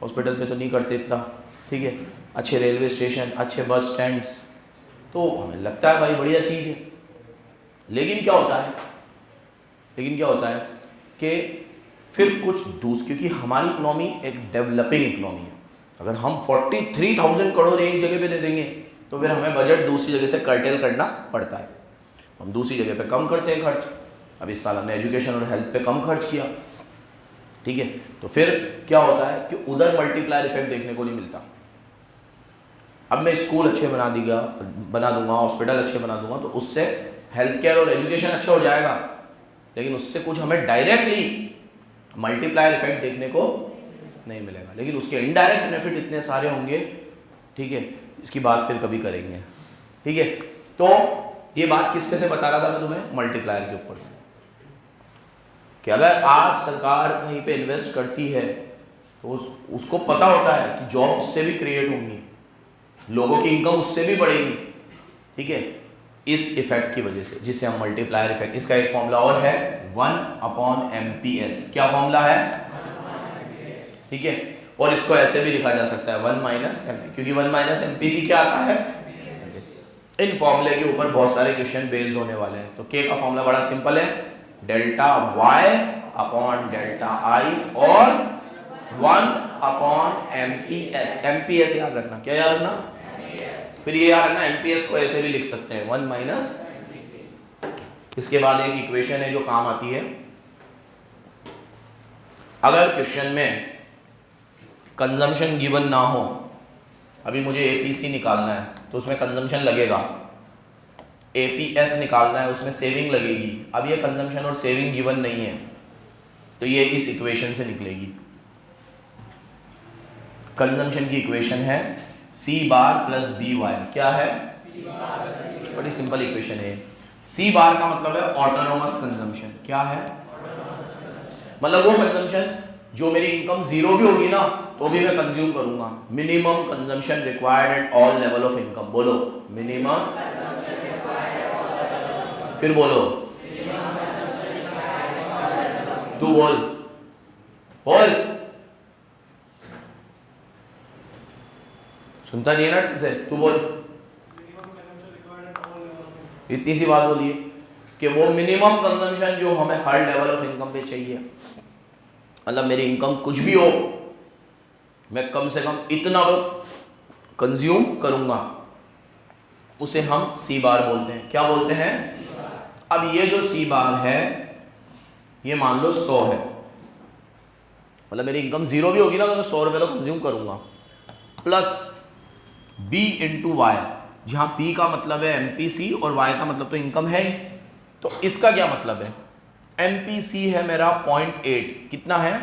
हॉस्पिटल पे तो नहीं करते इतना, ठीक है, अच्छे रेलवे स्टेशन, अच्छे बस स्टैंड्स, तो हमें लगता है भाई बढ़िया चीज़ है। लेकिन क्या होता है कि फिर कुछ क्योंकि हमारी इकोनॉमी एक डेवलपिंग इकोनॉमी है। अगर हम 43,000 करोड़ एक जगह पे दे देंगे तो फिर हमें बजट दूसरी जगह से कर्टेल करना पड़ता है। हम दूसरी जगह पे कम करते हैं खर्च। अब इस साल हमने एजुकेशन और हेल्थ पे कम खर्च किया, ठीक है, तो फिर क्या होता है कि उधर मल्टीप्लायर इफेक्ट देखने को नहीं मिलता। अब मैं स्कूल अच्छे बना दूंगा, हॉस्पिटल अच्छे बना दूंगा, तो उससे हेल्थ केयर और एजुकेशन अच्छा हो जाएगा, लेकिन उससे कुछ हमें डायरेक्टली मल्टीप्लायर इफेक्ट देखने को नहीं मिलेगा। लेकिन उसके इनडायरेक्ट बेनिफिट इतने सारे होंगे, ठीक है, इसकी बात फिर कभी करेंगे, ठीक है। तो ये बात किस पे से बता रहा था मैं तुम्हें? मल्टीप्लायर के ऊपर से, कि अगर आज सरकार कहीं पे इन्वेस्ट करती है तो उसको पता होता है कि जॉब उससे भी क्रिएट होंगी, लोगों की इनकम उससे भी बढ़ेगी, ठीक है, इस इफेक्ट की वजह से, जिसे हम मल्टीप्लायर इफेक्ट। इसका एक फॉर्मूला और है 1/MPS। क्या फॉर्मूला है? ठीक है। और इसको ऐसे भी लिखा जा सकता है 1 माइनस एम पी, क्योंकि 1 माइनस एम पी सी क्या आता है। इन फॉर्मूले के ऊपर बहुत सारे क्वेश्चन बेस्ड होने वाले हैं। तो के का फॉर्मूला बड़ा सिंपल है, delta Y upon delta I और 1 upon M P S. M P S याद रखना, क्या याद रखना, फिर ये याद रखना एम पी एस को ऐसे भी लिख सकते हैं 1 माइनस। इसके बाद एक इक्वेशन है जो काम आती है, अगर क्वेश्चन में कंजम्पशन गिवन ना हो, अभी मुझे एपीसी निकालना है तो उसमें कंजम्पशन लगेगा, एपीएस निकालना है उसमें सेविंग लगेगी। अब ये कंजम्पशन और सेविंग गिवन नहीं है तो ये इस इक्वेशन से निकलेगी। कंजम्पशन की इक्वेशन है सी बार प्लस बी वाई। क्या है, बड़ी सिंपल इक्वेशन है। सी बार का मतलब है ऑटोनोमस कंजम्पशन। क्या है, मतलब वो कंजम्पशन जो मेरी इनकम जीरो भी होगी ना तो भी मैं कंज्यूम करूंगा। Minimum consumption required at all level of income. बोलो मिनिमम, फिर बोलो, तू बोल, बोल, सुनता नहीं है ना से, तू बोल। इतनी सी बात बोलिए कि वो मिनिमम कंजम्पशन जो हमें हर लेवल ऑफ इनकम पे चाहिए, मतलब मेरी इनकम कुछ भी हो मैं कम से कम इतना कंज्यूम करूंगा, उसे हम सी बार बोलते हैं। क्या बोलते हैं। अब ये जो सी बार है ये मान लो 100 है, मतलब मेरी इनकम जीरो भी होगी ना तो मैं 100 रुपये तो कंज्यूम करूंगा, प्लस बी इंटू वाई, जहां पी का मतलब है एमपीसी और वाई का मतलब तो इनकम है ही। तो इसका क्या मतलब है, एमपीसी है मेरा 0.8, कितना है,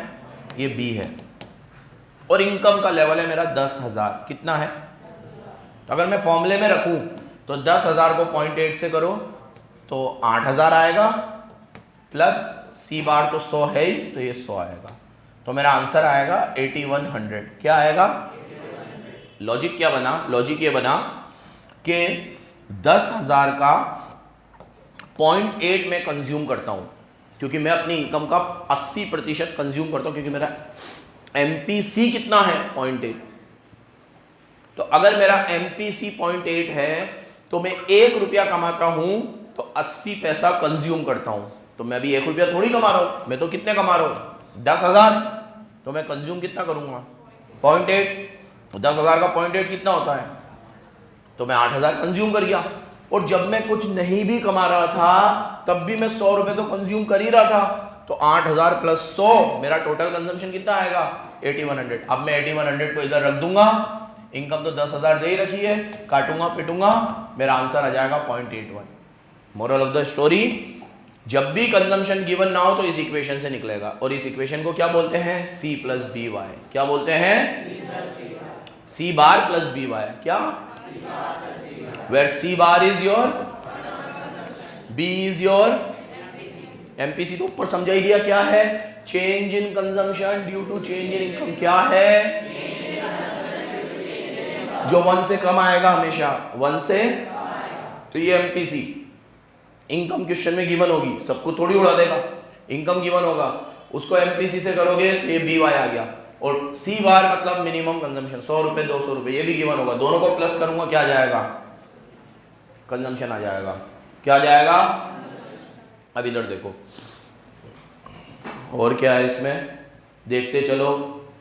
ये बी है, और इनकम का लेवल है मेरा 10,000, कितना है। तो अगर मैं फॉर्मूले में रखूं तो 10,000 को 0.8 से करो तो 8,000 आएगा, प्लस सी बार तो 100 है ही तो ये 100 आएगा, तो मेरा आंसर आएगा 8100। क्या आएगा, लॉजिक क्या बना, लॉजिक ये बना कि 10,000 का 0.8 में कंज्यूम करता हूं, क्योंकि मैं अपनी इनकम का 80% कंज्यूम करता हूं, क्योंकि मेरा एमपीसी कितना है 0.8। तो अगर मेरा एमपीसी 0.8 है तो मैं 1 रुपया कमाता हूं तो 80 पैसा कंज्यूम करता हूं, तो मैं भी 1 रुपया थोड़ी कमा रहा हूं, मैं तो कितने कमा रहा हूं 10,000, तो मैं कंज्यूम कितना करूंगा 0.8। 10,000 का 0.8 कितना होता है, तो मैं 8,000 कंज्यूम कर गया। और जब मैं कुछ नहीं भी कमा रहा था तब भी मैं 100 रुपए तो कंज्यूम कर ही रहा था, तो 8,000 प्लस 100 मेरा टोटल कंजम्पशन कितना आएगा 8100। अब मैं 8100 को इधर रख दूंगा, इनकम तो 10,000 दे ही रखी है, काटूंगा पिटूंगा, मेरा आंसर आ जाएगा 0.81। मोरल ऑफ द स्टोरी, जब भी कंजम्पशन गिवन ना हो तो इस इक्वेशन से निकलेगा, और इस इक्वेशन को क्या बोलते हैं, सी प्लस बी वाई। क्या बोलते हैं, C bar plus B Y. क्या, where C bar is your, B is your MPC. तो ऊपर समझा ही दिया क्या है, change in consumption due to change in income. क्या है, जो 1 से कम आएगा हमेशा, 1 से, तो ये एमपीसी। इनकम क्वेश्चन में गिवन होगी, सबको थोड़ी उड़ा देगा, इनकम गिवन होगा, उसको एमपीसी से करोगे तो ये बी वाई आ गया, और सी बार मतलब मिनिमम कंजम्पशन 100 रुपए 200 रुपए, ये भी गिवन होगा, दोनों को प्लस करूंगा क्या आ जाएगा, कंजम्पशन आ जाएगा। क्या आ जाएगा, अब इधर देखो और क्या है इसमें, देखते चलो।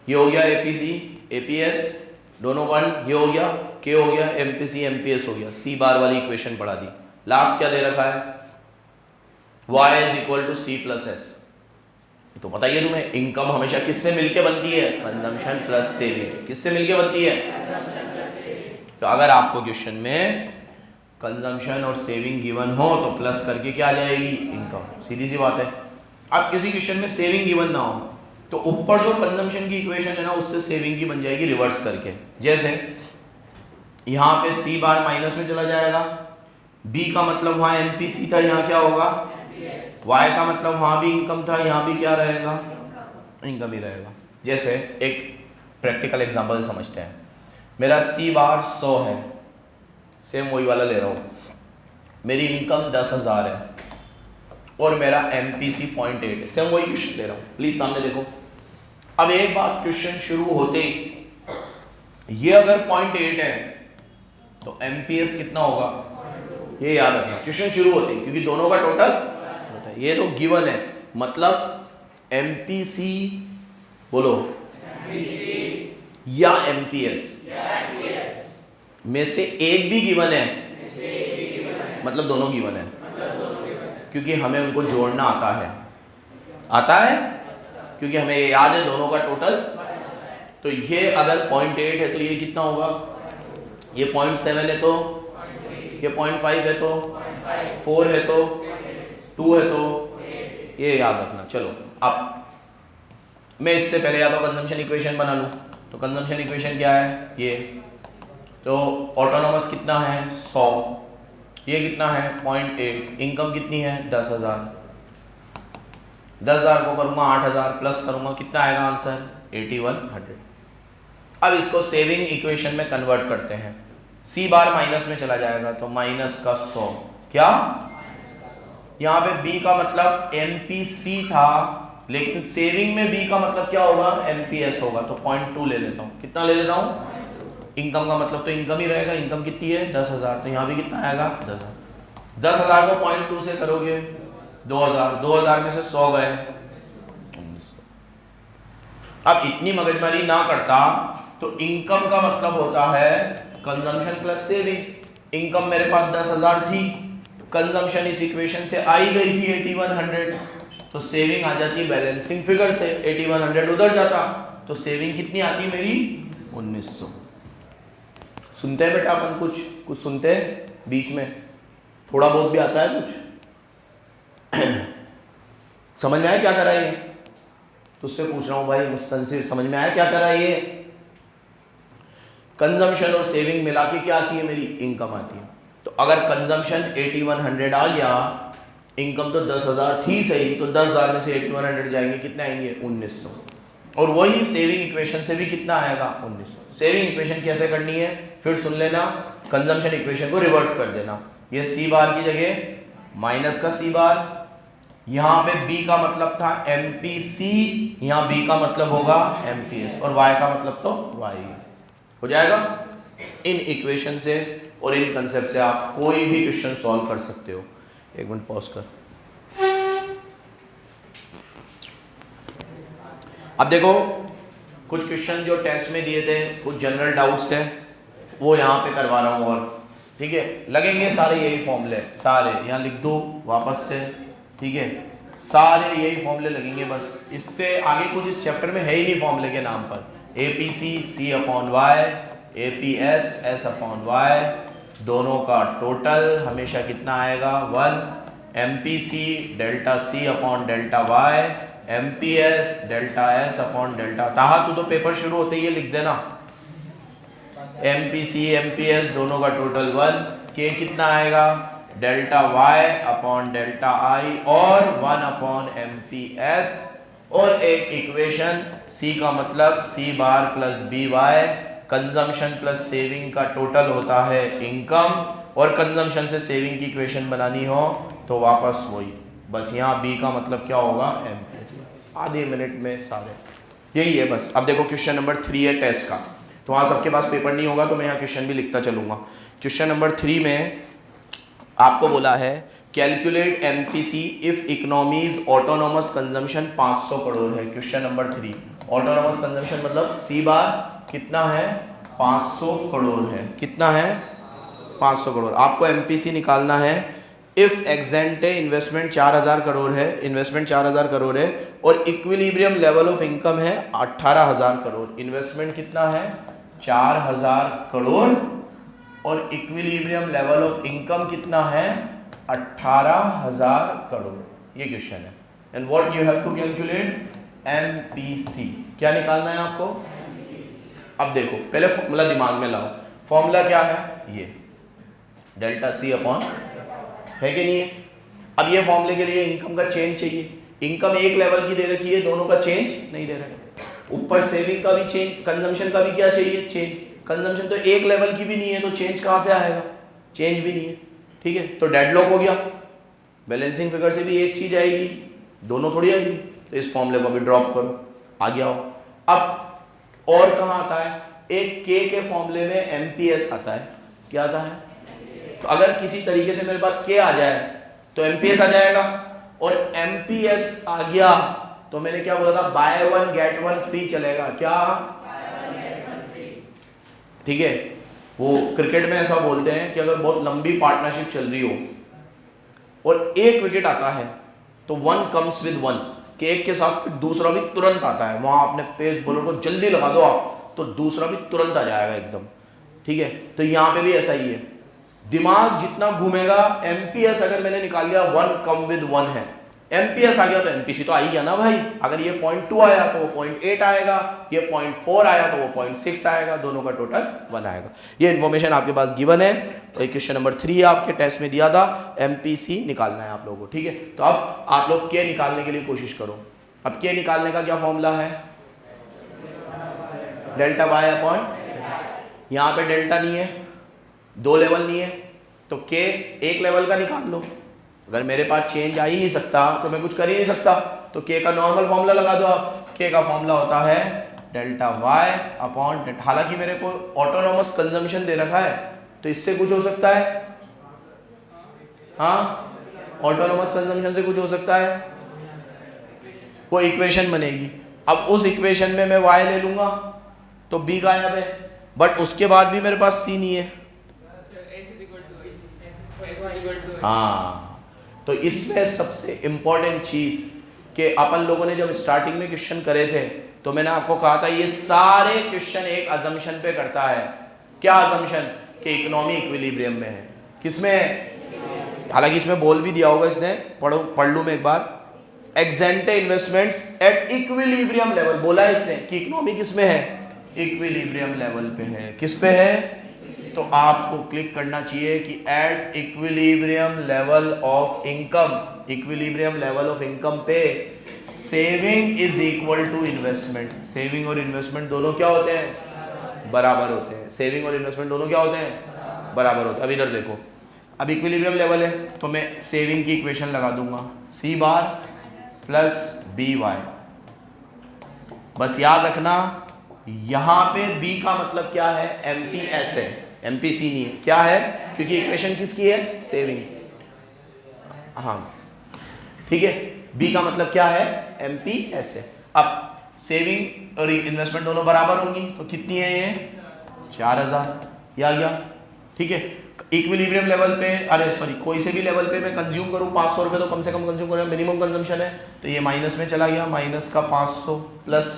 ये हो गया एपीसी एपीएस दोनों 1, ये हो गया के हो गया एमपीसी एमपीएस हो गया, सी बार वाली इक्वेशन पढ़ा दी। लास्ट क्या दे रखा है, y is equal to C plus S. तो बताइए तुम्हें, इनकम हमेशा किससे मिलके बनती है, कंजम्पशन प्लस सेविंग। किससे मिलके बनती है, तो अगर आपको क्वेश्चन में कंजम्पशन और सेविंग गिवन हो तो प्लस करके क्या आ जाएगी, इनकम। सीधी सी बात है। अब किसी क्वेश्चन में सेविंग गिवन ना हो तो ऊपर जो कंजम्पशन की इक्वेशन है ना उससे सेविंग की बन जाएगी रिवर्स करके। जैसे यहाँ पे सी बार माइनस में चला जाएगा, बी का मतलब वहाँ एमपीसी था, यहाँ क्या होगा, वाई का मतलब वहाँ भी इनकम था, यहाँ भी क्या रहेगा, इनकम ही रहेगा। जैसे एक प्रैक्टिकल एग्जांपल समझते हैं, मेरा सी बार 100 है, सेम वही वाला ले रहा हूँ, मेरी इनकम 10,000 है और मेरा एमपीसी 0.8 है, सेम वही क्वेश्चन ले रहा हूँ, प्लीज सामने देखो। अब एक बात, क्वेश्चन शुरू होते ही ये अगर 0.8 है तो एमपीएस कितना होगा, ये याद रखना क्वेश्चन शुरू होते ही, क्योंकि दोनों का टोटल होता है। ये तो गिवन है, मतलब एमपीसी बोलो या एमपीएस में से एक भी गिवन है, मतलब दोनों गिवन है, क्योंकि हमें उनको जोड़ना आता है, क्योंकि हमें ये याद है दोनों का टोटल। तो ये अगर 0.8 है तो ये कितना होगा, ये 0.7 है तो ये 0.5 है तो 4 है तो 2 है तो ये याद रखना। चलो अब मैं इससे पहले या तो कंजम्पशन इक्वेशन बना लूँ। तो कंजम्पशन इक्वेशन क्या है, ये तो ऑटोनॉमस कितना है 100, ये कितना है 0.8, इनकम कितनी है 10,000, 10,000 को करूँगा 8,000 प्लस करूँगा, कितना आएगा आंसर 8100। अब इसको सेविंग इक्वेशन में कन्वर्ट करते हैं, सी बार माइनस में चला जाएगा तो माइनस का 100, क्या यहाँ पे बी का मतलब एमपीसी था, लेकिन सेविंग में बी का मतलब क्या होगा एमपीएस होगा, तो 0.2 ले लेता हूँ। कितना ले लेता हूँ, इनकम का मतलब तो इनकम ही रहेगा, इनकम कितनी है 10,000, तो यहाँ भी कितना आएगा 10,000। 10,000 को 0.2 से करोगे 2,000, 2,000 में से 100 गए 1900। अब इतनी मगजमारी ना करता तो इनकम का मतलब होता है कंजम्पशन प्लस सेविंग। इनकम मेरे पास 10,000 थी, कंजम्पशन इस इक्वेशन से आई गई थी 8100, तो सेविंग आ जाती बैलेंसिंग फिगर से, 8100 उधर जाता तो सेविंग कितनी आती मेरी 1900। सुनते हैं बेटा अपन, कुछ सुनते हैं बीच में, थोड़ा बहुत भी आता है कुछ समझ में आया क्या कर रहा है ये, तुझसे पूछ रहा हूँ भाई मुस्तनसिर, समझ में आया क्या कर रहा है ये। कंजम्पशन और सेविंग मिला के क्या आती है मेरी इनकम आती है। तो अगर कंजम्पशन 8100 आ गया, इनकम तो 10,000 थी सही, तो 10,000 में से 8100 जाएंगे, कितने आएंगे 1900। और वही सेविंग इक्वेशन से भी कितना आएगा 1900। सेविंग इक्वेशन कैसे करनी है फिर सुन लेना, कंजम्पशन इक्वेशन को रिवर्स कर देना, ये सी बार की जगह माइनस का सी बार, यहाँ पे बी का मतलब था एमपीसी, यहाँ बी का मतलब होगा एमपीएस, और वाई का मतलब तो वाई हो जाएगा। इन इक्वेशन से और इन कंसेप्ट से आप कोई भी क्वेश्चन सॉल्व कर सकते हो। एक मिनट पॉज कर। अब देखो कुछ क्वेश्चन जो टेस्ट में दिए थे, कुछ जनरल डाउट्स थे, वो यहाँ पे करवा रहा हूँ, और ठीक है लगेंगे सारे यही फॉर्मूले, सारे यहाँ लिख दो वापस से, ठीक है सारे यही फॉर्मूले लगेंगे, बस इससे आगे कुछ इस चैप्टर में है ही नहीं फॉर्मूले के नाम पर। APC C upon Y, APS S upon Y, दोनों का टोटल हमेशा कितना आएगा 1, MPC delta C upon delta Y, MPS delta S upon delta, ताहा तू तो पेपर शुरू होते ही ये लिख देना, एमपीसी एमपीएस दोनों का टोटल 1, के कितना आएगा delta Y upon delta I और 1 अपॉन एमपीएस, और एक इक्वेशन सी का मतलब C bar plus B Y, consumption plus saving का टोटल होता है इनकम, और कंजम्पशन से सेविंग की इक्वेशन बनानी हो तो वापस वही, बस यहाँ बी का मतलब क्या होगा एमपीएस। आधे मिनट में सारे यही है बस। अब देखो क्वेश्चन नंबर 3 है टेस्ट का, तो वहाँ सबके पास पेपर नहीं होगा तो मैं यहाँ क्वेश्चन भी लिखता चलूँगा। क्वेश्चन नंबर 3 में आपको बोला है calculate MPC if economies autonomous consumption 500 crore है। क्वेश्चन नंबर 3, ऑटोनॉमस कंजम्पशन मतलब सी बार कितना है 500 करोड़ है, कितना है 500 करोड़। आपको एमपीसी निकालना है इफ एक्जेंटे इन्वेस्टमेंट 4000 करोड़ है, इन्वेस्टमेंट 4000 करोड़ है, और इक्विलिब्रियम लेवल ऑफ इनकम है 18,000 करोड़। इन्वेस्टमेंट कितना है 4000 करोड़ और इक्विलिब्रियम लेवल ऑफ इनकम कितना है 18,000 करोड़। ये क्वेश्चन है, and what you have to calculate MPC, क्या निकालना है आपको। अब देखो पहले फॉर्मूला दिमाग में लाओ, फॉर्मूला क्या है ये डेल्टा सी अपॉन, है कि नहीं है। अब ये फॉर्मूले के लिए इनकम का चेंज चाहिए, इनकम एक लेवल की दे रखी है, दोनों का चेंज नहीं दे रहे, ऊपर सेविंग का भी चेंज, कंजम्पशन का भी क्या चाहिए चेंज, कंजम्पशन तो एक लेवल की भी नहीं है तो चेंज कहाँ से आएगा, चेंज भी नहीं है, ठीक है। तो डेडलॉक हो गया, बैलेंसिंग फिगर से भी एक चीज आएगी, दोनों थोड़ी आएगी, तो इस फॉर्मूले को भी ड्रॉप करो, आ गया हो। अब और कहां आता है, एक के फॉर्मूले में एमपीएस आता है। क्या आता है? तो अगर किसी तरीके से मेरे पास के आ जाए तो एमपीएस आ जाएगा, और एमपीएस आ गया तो मैंने क्या बोला था, by one get one free चलेगा। क्या? ठीक है, वो क्रिकेट में ऐसा बोलते हैं कि अगर बहुत लंबी पार्टनरशिप चल रही हो और एक विकेट आता है तो वन कम्स विद वन, कि एक के साथ फिर दूसरा भी तुरंत आता है। वहां अपने पेस बॉलर को जल्दी लगा दो आप तो दूसरा भी तुरंत आ जाएगा एकदम। ठीक है, तो यहां पे भी ऐसा ही है, दिमाग जितना घूमेगा, एमपीएस अगर मैंने निकाल लिया वन कम विद वन है, एमपीएस आ गया तो एमपीसी तो आ ही गया ना भाई। अगर ये 0.2 आया तो वो 0.8 आएगा, ये 0.4 आया तो वो 0.6 आएगा, दोनों का टोटल 1 आएगा। ये इन्फॉर्मेशन आपके पास गिवन है, तो क्वेश्चन नंबर 3 आपके टेस्ट में दिया था, एमपीसी निकालना है आप लोगों को। ठीक है, तो अब आप लोग के निकालने के लिए कोशिश करो। अब के निकालने का क्या फॉर्मूला है, डेल्टा वाई अपॉन, यहाँ पे डेल्टा नहीं है, 2 लेवल नहीं है, तो के एक लेवल का निकाल लो। अगर मेरे पास चेंज आ ही नहीं सकता तो मैं कुछ कर ही नहीं सकता, तो के का नॉर्मल फॉर्मूला लगा दो आप। के का फॉर्मूला होता है डेल्टा वाई अपॉन डेल्टा, हालांकि मेरे को ऑटोनोमस कंजम्पशन दे रखा है तो इससे कुछ हो सकता है, हाँ ऑटोनोमस कंजम्पशन से कुछ हो सकता है, वो इक्वेशन बनेगी। अब उस इक्वेशन में मैं वाई ले लूंगा तो बी गायब है, बट उसके बाद भी मेरे पास सी नहीं है। हाँ, तो इसमें सबसे इंपॉर्टेंट चीज कि अपन लोगों ने जब स्टार्टिंग में क्वेश्चन करे थे तो मैंने आपको कहा था ये सारे क्वेश्चन एक अजम्पशन पे करता है। क्या अजम्पशन? कि इकोनॉमी इक्विलिब्रियम में है। किसमें है? हालांकि इसमें बोल भी दिया होगा इसने, पढ़ लूं मैं एक बार, एक्सेंटे इन्वेस्टमेंट्स एट इक्विलिब्रियम लेवल, बोला है इसने कि इकोनॉमी किसमें है, इक्विलिब्रियम लेवल पे है। किस पे है? तो आपको क्लिक करना चाहिए कि at equilibrium level of income, equilibrium level of income पे saving is equal to investment. Saving और इन्वेस्टमेंट दोनों क्या होते हैं? बराबर होते हैं। सेविंग और इन्वेस्टमेंट दोनों क्या होते हैं? बराबर होते हैं। अब इधर देखो, अब इक्विलिब्रियम लेवल है तो मैं सेविंग की इक्वेशन लगा दूंगा, सी बार प्लस बी वाई। बस याद रखना यहां पे बी का मतलब क्या है, एमपीएस है, एमपीसी नहीं है। क्या है? क्योंकि इक्वेशन किसकी है? सेविंग। हाँ ठीक है, बी का मतलब क्या है? एमपीएस है। अब सेविंग और इन्वेस्टमेंट दोनों बराबर होंगी तो कितनी है ये? 4000। ये आ गया। ठीक है, इक्विलिब्रियम लेवल पे, अरे सॉरी, कोई से भी लेवल पे मैं कंज्यूम करूँ 500 रुपये तो कम से कम कंज्यूम करूँ, मिनिमम कंजम्पशन है, तो ये माइनस में चला गया, माइनस का 500 प्लस।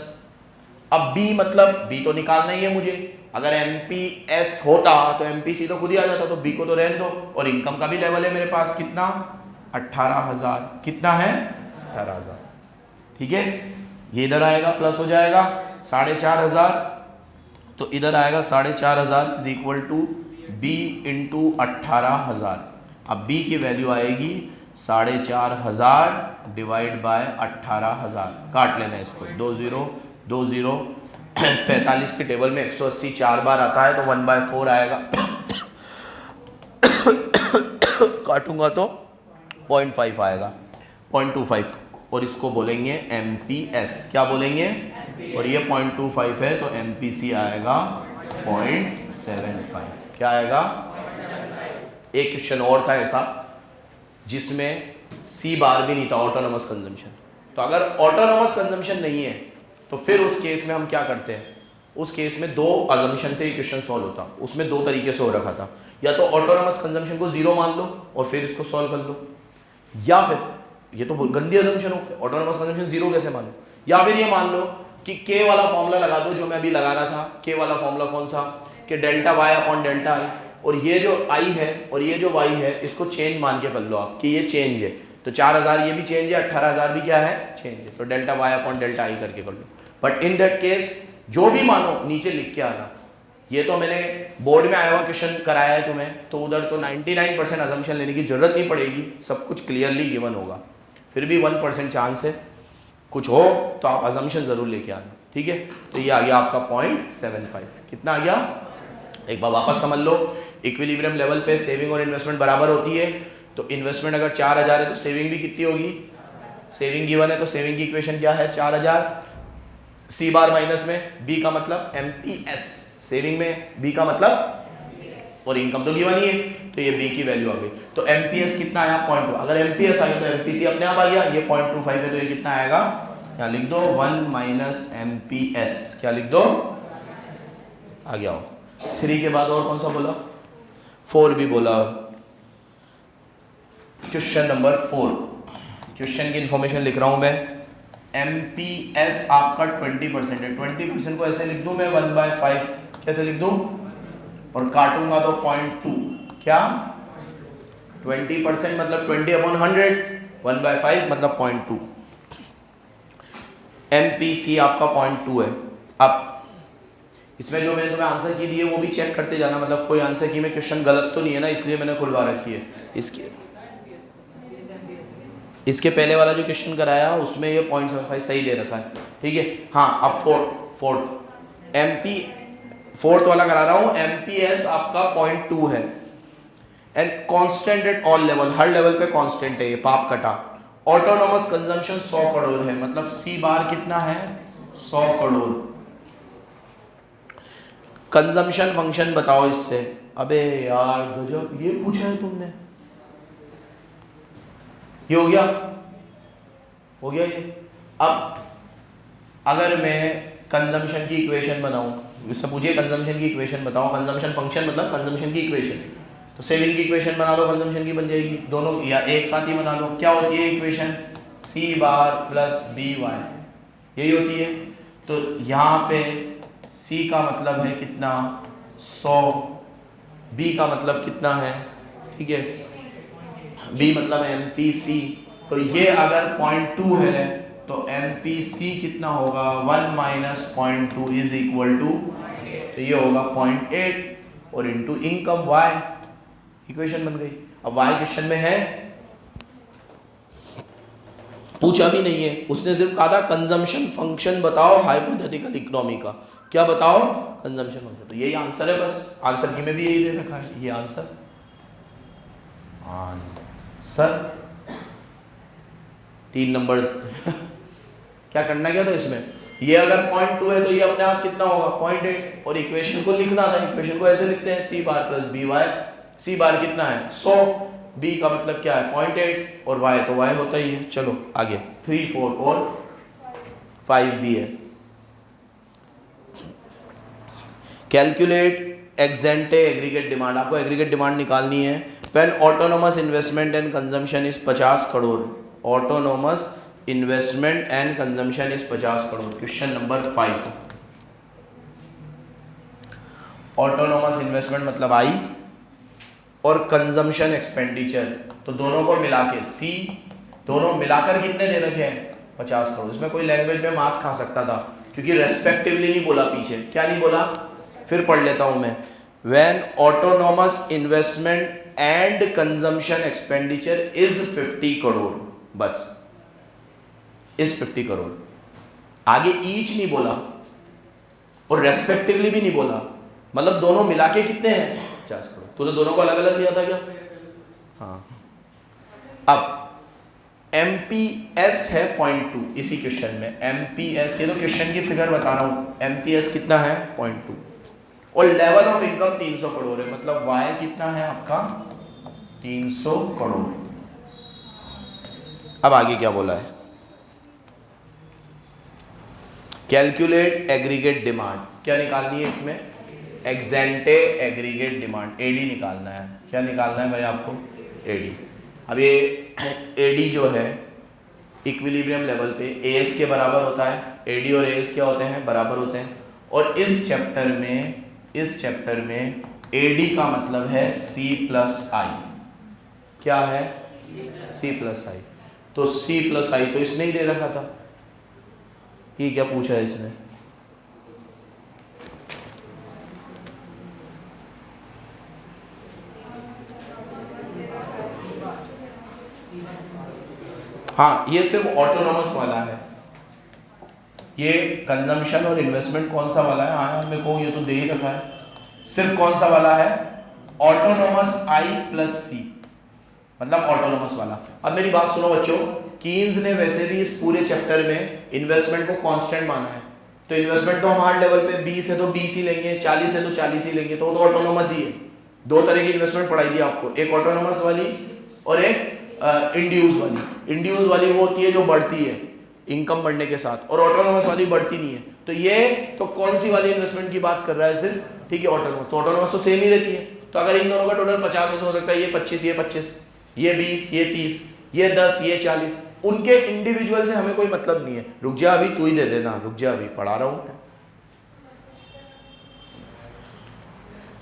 अब बी मतलब बी तो निकालना ही है मुझे। अगर एमपीएस होता तो एमपीसी तो खुद ही आ जाता, तो बी को तो रहने दो। और इनकम का भी लेवल है मेरे पास, कितना? 18,000। कितना है? 18,000। ठीक है, ये इधर आएगा प्लस हो जाएगा 4,500, तो इधर आएगा 4,500 is equal to B into 18,000। अब बी की वैल्यू आएगी 4,500 डिवाइड बाय 18,000। काट लेना इसको, 20 45 के टेबल में 180 4 बार आता है तो 1/4 आएगा। काटूंगा तो 0.5 आएगा, 0.25, और इसको बोलेंगे एमपीएस। क्या बोलेंगे? और ये 0.25 है तो एमपीसी आएगा 0.75। क्या आएगा? एक क्वेश्चन और था ऐसा जिसमें सी बार भी नहीं था, ऑटोनोमस कंजम्पशन। तो अगर ऑटोनोमस कंजम्पशन नहीं है तो फिर उस केस में हम क्या करते हैं? उस केस में 2 अजम्पशन से ही क्वेश्चन सॉल्व होता। उसमें 2 तरीके से हो रखा था, या तो ऑटोनोमस कंजम्पशन को 0 मान लो और फिर इसको सॉल्व कर लो, या फिर ये तो गंदी अजम्पशन हो, ऑटोनोमस कंजम्पशन 0 कैसे मानो, या फिर ये मान लो कि के वाला फॉर्मूला लगा दो जो मैं अभी लगा रहा था। के वाला फॉर्मूला कौन सा? कि delta Y upon delta I, और ये जो आई है और ये जो वाई है इसको चेंज मान के कर लो आप कि ये चेंज है, तो 4,000 ये भी चेंज है, 18,000 भी क्या है? चेंज है, तो delta Y upon delta I करके कर लो। बट इन दैट केस जो भी मानो नीचे लिख के आना। ये तो मैंने बोर्ड में आया हुआ क्वेश्चन कराया है तुम्हें, तो उधर तो 99% अजम्पशन लेने की जरूरत नहीं पड़ेगी, सब कुछ क्लियरली गिवन होगा। फिर भी 1% चांस है कुछ हो तो आप अजम्पशन जरूर लेके आना। ठीक है, तो ये आ गया आपका 0.75। कितना आ गया? एक बार वापस समझ लो, इक्विलिब्रियम लेवल पे सेविंग और इन्वेस्टमेंट बराबर होती है, तो इन्वेस्टमेंट अगर 4,000 है तो सेविंग भी कितनी होगी? सेविंग गिवन है तो सेविंग की इक्वेशन क्या है? 4,000 सी बार माइनस में बी का मतलब एमपीएस, सेविंग में बी का मतलब, और इनकम तो गिवन ही है, तो ये बी की वैल्यू आ गई। तो एमपीएस कितना आया 0.2, अगर एमपीएस आ गया तो एमपीसी अपने आप आ गया, ये 0.25 है तो ये कितना आएगा, यहाँ लिख दो 1 माइनस एमपीएस, क्या लिख दो, आ गया हो। 3 के बाद और कौन सा बोला, 4 भी बोला। क्वेश्चन नंबर 4, क्वेश्चन की इंफॉर्मेशन लिख रहा हूं मैं। एमपीएस आपका 20% है, 20% को ऐसे लिख दूं मैं 1/5, कैसे लिख दूं, और काटूंगा तो 0.2, क्या 20% मतलब 20/100, 1/5 मतलब 0.2। एमपीसी आपका 0.2 है। अब इसमें जो मैंने तुम्हें आंसर की दी है वो भी चेक करते जाना, मतलब कोई आंसर की में क्वेश्चन गलत तो नहीं है ना, इसलिए मैंने खुलवा रखी है। इसके पहले वाला जो क्वेश्चन कराया उसमें ये 0.75 सही दे रखा है, ठीक है। हाँ, अब फोर्थ वाला करा रहा हूँ। एमपीएस आपका 0.2 है and constant at all level, her level पे कांस्टेंट है, ये पाप कटा। ऑटोनोमस कंजम्पशन 100 करोड़ है, मतलब सी बार कितना है 100 करोड़। कंजम्पशन फंक्शन बताओ इससे। अबे यार गजब, ये पूछा है तुमने, ये हो गया ये। अब अगर मैं कंजम्पशन की इक्वेशन बनाऊं, इससे पूछिए कंजम्पशन की इक्वेशन बताओ, कंजम्पशन फंक्शन मतलब कंजम्पशन की इक्वेशन, तो सेविंग की इक्वेशन बना लो, कंजम्पशन की बन जाएगी, दोनों या एक साथ ही बना लो। क्या होती है इक्वेशन, सी बार प्लस बी वाई, यही होती है। तो यहाँ पे सी का मतलब है कितना 100, बी का मतलब कितना है, ठीक है, बी मतलब एमपीसी, तो ये अगर 0.2 है तो एमपीसी कितना होगा 1 माइनस 0.2 इज इक्वल टू, तो ये होगा 0.8 और इनटू इनकम वाई, इक्वेशन बन गई। अब वाई क्वेश्चन में है, पूछा भी नहीं है, उसने सिर्फ कहा था कंजम्पशन फंक्शन बताओ हाइपोथेटिकल इकोनॉमी का, क्या बताओ कंजम्पशन फंक्शन, तो यही आंसर है बस। आंसर की में भी यही दे रखा है, ये आंसर सर 3 नंबर क्या करना क्या था इसमें, ये अगर 0.2 है तो ये अपने आप कितना होगा 0.8, और इक्वेशन को लिखना था, इक्वेशन को ऐसे लिखते हैं C bar plus B Y, सी बार कितना है 100, बी का मतलब क्या है 0.8 और वाई तो वाई होता ही है। चलो आगे 3, 4 और 5 भी है। कैलकुलेट एक्सेंटे एग्रीगेट डिमांड, आपको एग्रीगेट डिमांड निकालनी है। When autonomous investment and consumption is 50 crore, autonomous investment and consumption is 50 crore. Question number 5, autonomous investment मतलब आई और कंजम्पशन एक्सपेंडिचर, तो दोनों को मिला के सी, दोनों मिलाकर कितने ले रखे हैं 50 करोड़। इसमें कोई लैंग्वेज में मात खा सकता था क्योंकि रेस्पेक्टिवली नहीं बोला, पीछे क्या नहीं बोला, फिर पढ़ लेता हूं मैं। When autonomous investment and consumption expenditure is 50 crore, बस इज 50 करोड़, आगे ईच नहीं बोला और रेस्पेक्टिवली भी नहीं बोला, मतलब दोनों मिला के कितने हैं 50 करोड़। तो दोनों को अलग अलग लिया था क्या, हाँ। अब एमपीएस है 0.2 इसी क्वेश्चन में, एमपीएस, ये तो क्वेश्चन की फिगर बता रहा हूं, एमपीएस कितना है 0.2 और लेवल ऑफ इनकम 300 करोड़ है, मतलब वाई कितना है आपका 300 करोड़। अब आगे क्या बोला है, कैलकुलेट एग्रीगेट डिमांड, क्या निकालनी है इसमें, एक्सेंटे एग्रीगेट डिमांड, एडी निकालना है। क्या निकालना है भाई आपको, एडी। अब ये एडी जो है इक्विलिब्रियम लेवल पे एएस के बराबर होता है, एडी और एएस क्या होते हैं, बराबर होते हैं। और इस चैप्टर में एडी का मतलब है सी प्लस आई, क्या है सी प्लस आई, तो सी प्लस आई तो इसने ही दे रखा था, ये क्या पूछा है इसने, हाँ ये सिर्फ ऑटोनोमस वाला है, ये कंजम्पशन और इन्वेस्टमेंट कौन सा वाला है, हाँ मैं कहूँ ये तो दे ही रखा है, सिर्फ कौन सा वाला है ऑटोनोमस आई प्लस सी, मतलब ऑटोनोमस वाला। अब मेरी बात सुनो बच्चों, कीन्स ने वैसे भी इस पूरे चैप्टर में इन्वेस्टमेंट को कांस्टेंट माना है, तो इन्वेस्टमेंट तो हम हार्ड लेवल पे 20 है तो 20 ही लेंगे, 40 है तो 40 ही लेंगे, तो वो तो ऑटोनोमस ही है। दो तरह की इन्वेस्टमेंट पढ़ाई दी आपको, एक ऑटोनोमस वाली और एक इंड्यूस वाली। इंड्यूस वाली वो होती है जो बढ़ती है इनकम बढ़ने के साथ, और ऑटोनोमस वाली बढ़ती नहीं है। तो ये तो कौन सी वाली इन्वेस्टमेंट की बात कर रहा है सिर्फ, ठीक है, ऑटोनोमस। तो ऑटोनोमस तो सेम ही रहती है। तो अगर इन दोनों का टोटल 50 हो सकता है, ये 25, ये 25, ये 20, ये 30, ये 10, ये 40, उनके इंडिविजुअल से हमें कोई मतलब नहीं है। रुक जा अभी, तू ही दे देना, रुक जा अभी पढ़ा रहा हूं।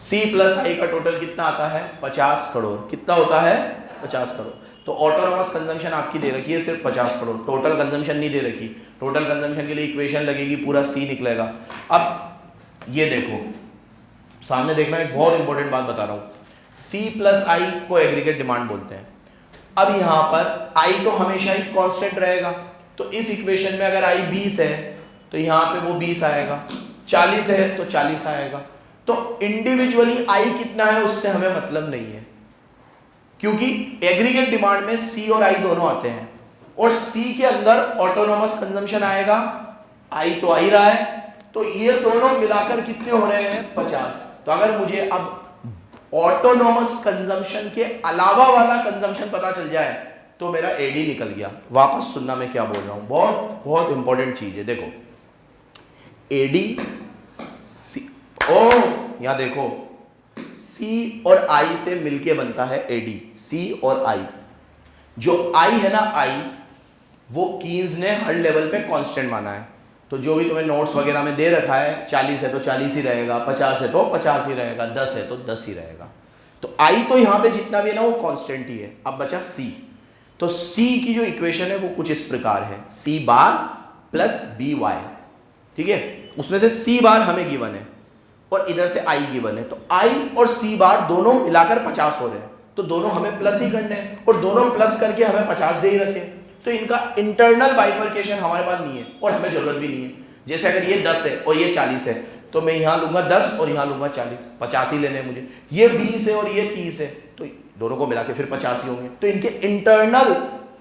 C प्लस आई का टोटल कितना आता है? 50 करोड़। कितना होता है? 50 करोड़। तो ऑटोनोमस कंजम्पशन आपकी दे रखी है सिर्फ 50 करोड़, टोटल कंजम्पशन नहीं दे रखी। टोटल कंजम्पशन के लिए इक्वेशन लगेगी, पूरा C निकलेगा। अब ये देखो सामने देखना, एक बहुत इंपॉर्टेंट बात बता रहा हूं। C प्लस आई को एग्रीगेट डिमांड बोलते हैं। अब यहां पर I तो हमेशा ही कांस्टेंट रहेगा, तो इस इक्वेशन में अगर I 20 है तो यहां पे वो 20 आएगा, 40 है तो 40 आएगा। तो इंडिविजुअली I कितना है उससे हमें मतलब नहीं है, क्योंकि एग्रीगेट डिमांड में C और I दोनों आते हैं, और C के अंदर ऑटोनोमस कंजम्पशन आएगा, I तो आ ही रहा है, तो ये दोनों मिलाकर कितने हो रहे हैं? 50। तो अगर मुझे अब ऑटोनोमस कंजम्पशन के अलावा वाला कंजम्पशन पता चल जाए तो मेरा एडी निकल गया। वापस सुनना मैं क्या बोल रहा हूं, बहुत बहुत इंपॉर्टेंट चीज है। देखो एडी सी, ओ यहां देखो सी और आई से मिलके बनता है एडी। सी और आई, जो आई है ना, आई वो कीन्स ने हर लेवल पे कांस्टेंट माना है। तो जो भी तुम्हें नोट्स वगैरह में दे रखा है, 40 है तो 40 ही रहेगा, 50 है तो 50 ही रहेगा, 10 है तो 10 ही रहेगा। तो आई तो यहाँ पे जितना भी है ना वो कांस्टेंट ही है। अब बचा सी। तो सी की जो इक्वेशन है वो कुछ इस प्रकार है, सी बार प्लस बी वाई, ठीक है। उसमें से सी बार हमें गिवन है और इधर से आई गिवन है, तो आई और सी बार दोनों मिलाकर 50 हो रहे हैं, तो दोनों हमें प्लस ही करने हैं, और दोनों प्लस करके हमें 50 दे ही रखे। तो इनका इंटरनल बाइफर्केशन हमारे पास नहीं है और हमें जरूरत भी नहीं है। जैसे अगर ये 10 है और ये 40 है तो मैं यहाँ लूंगा 10 और यहाँ लूंगा 40, 50 ही लेने हैं मुझे। ये 20 है और ये 30 है तो दोनों को मिला के फिर 50 ही होंगे। तो इनके इंटरनल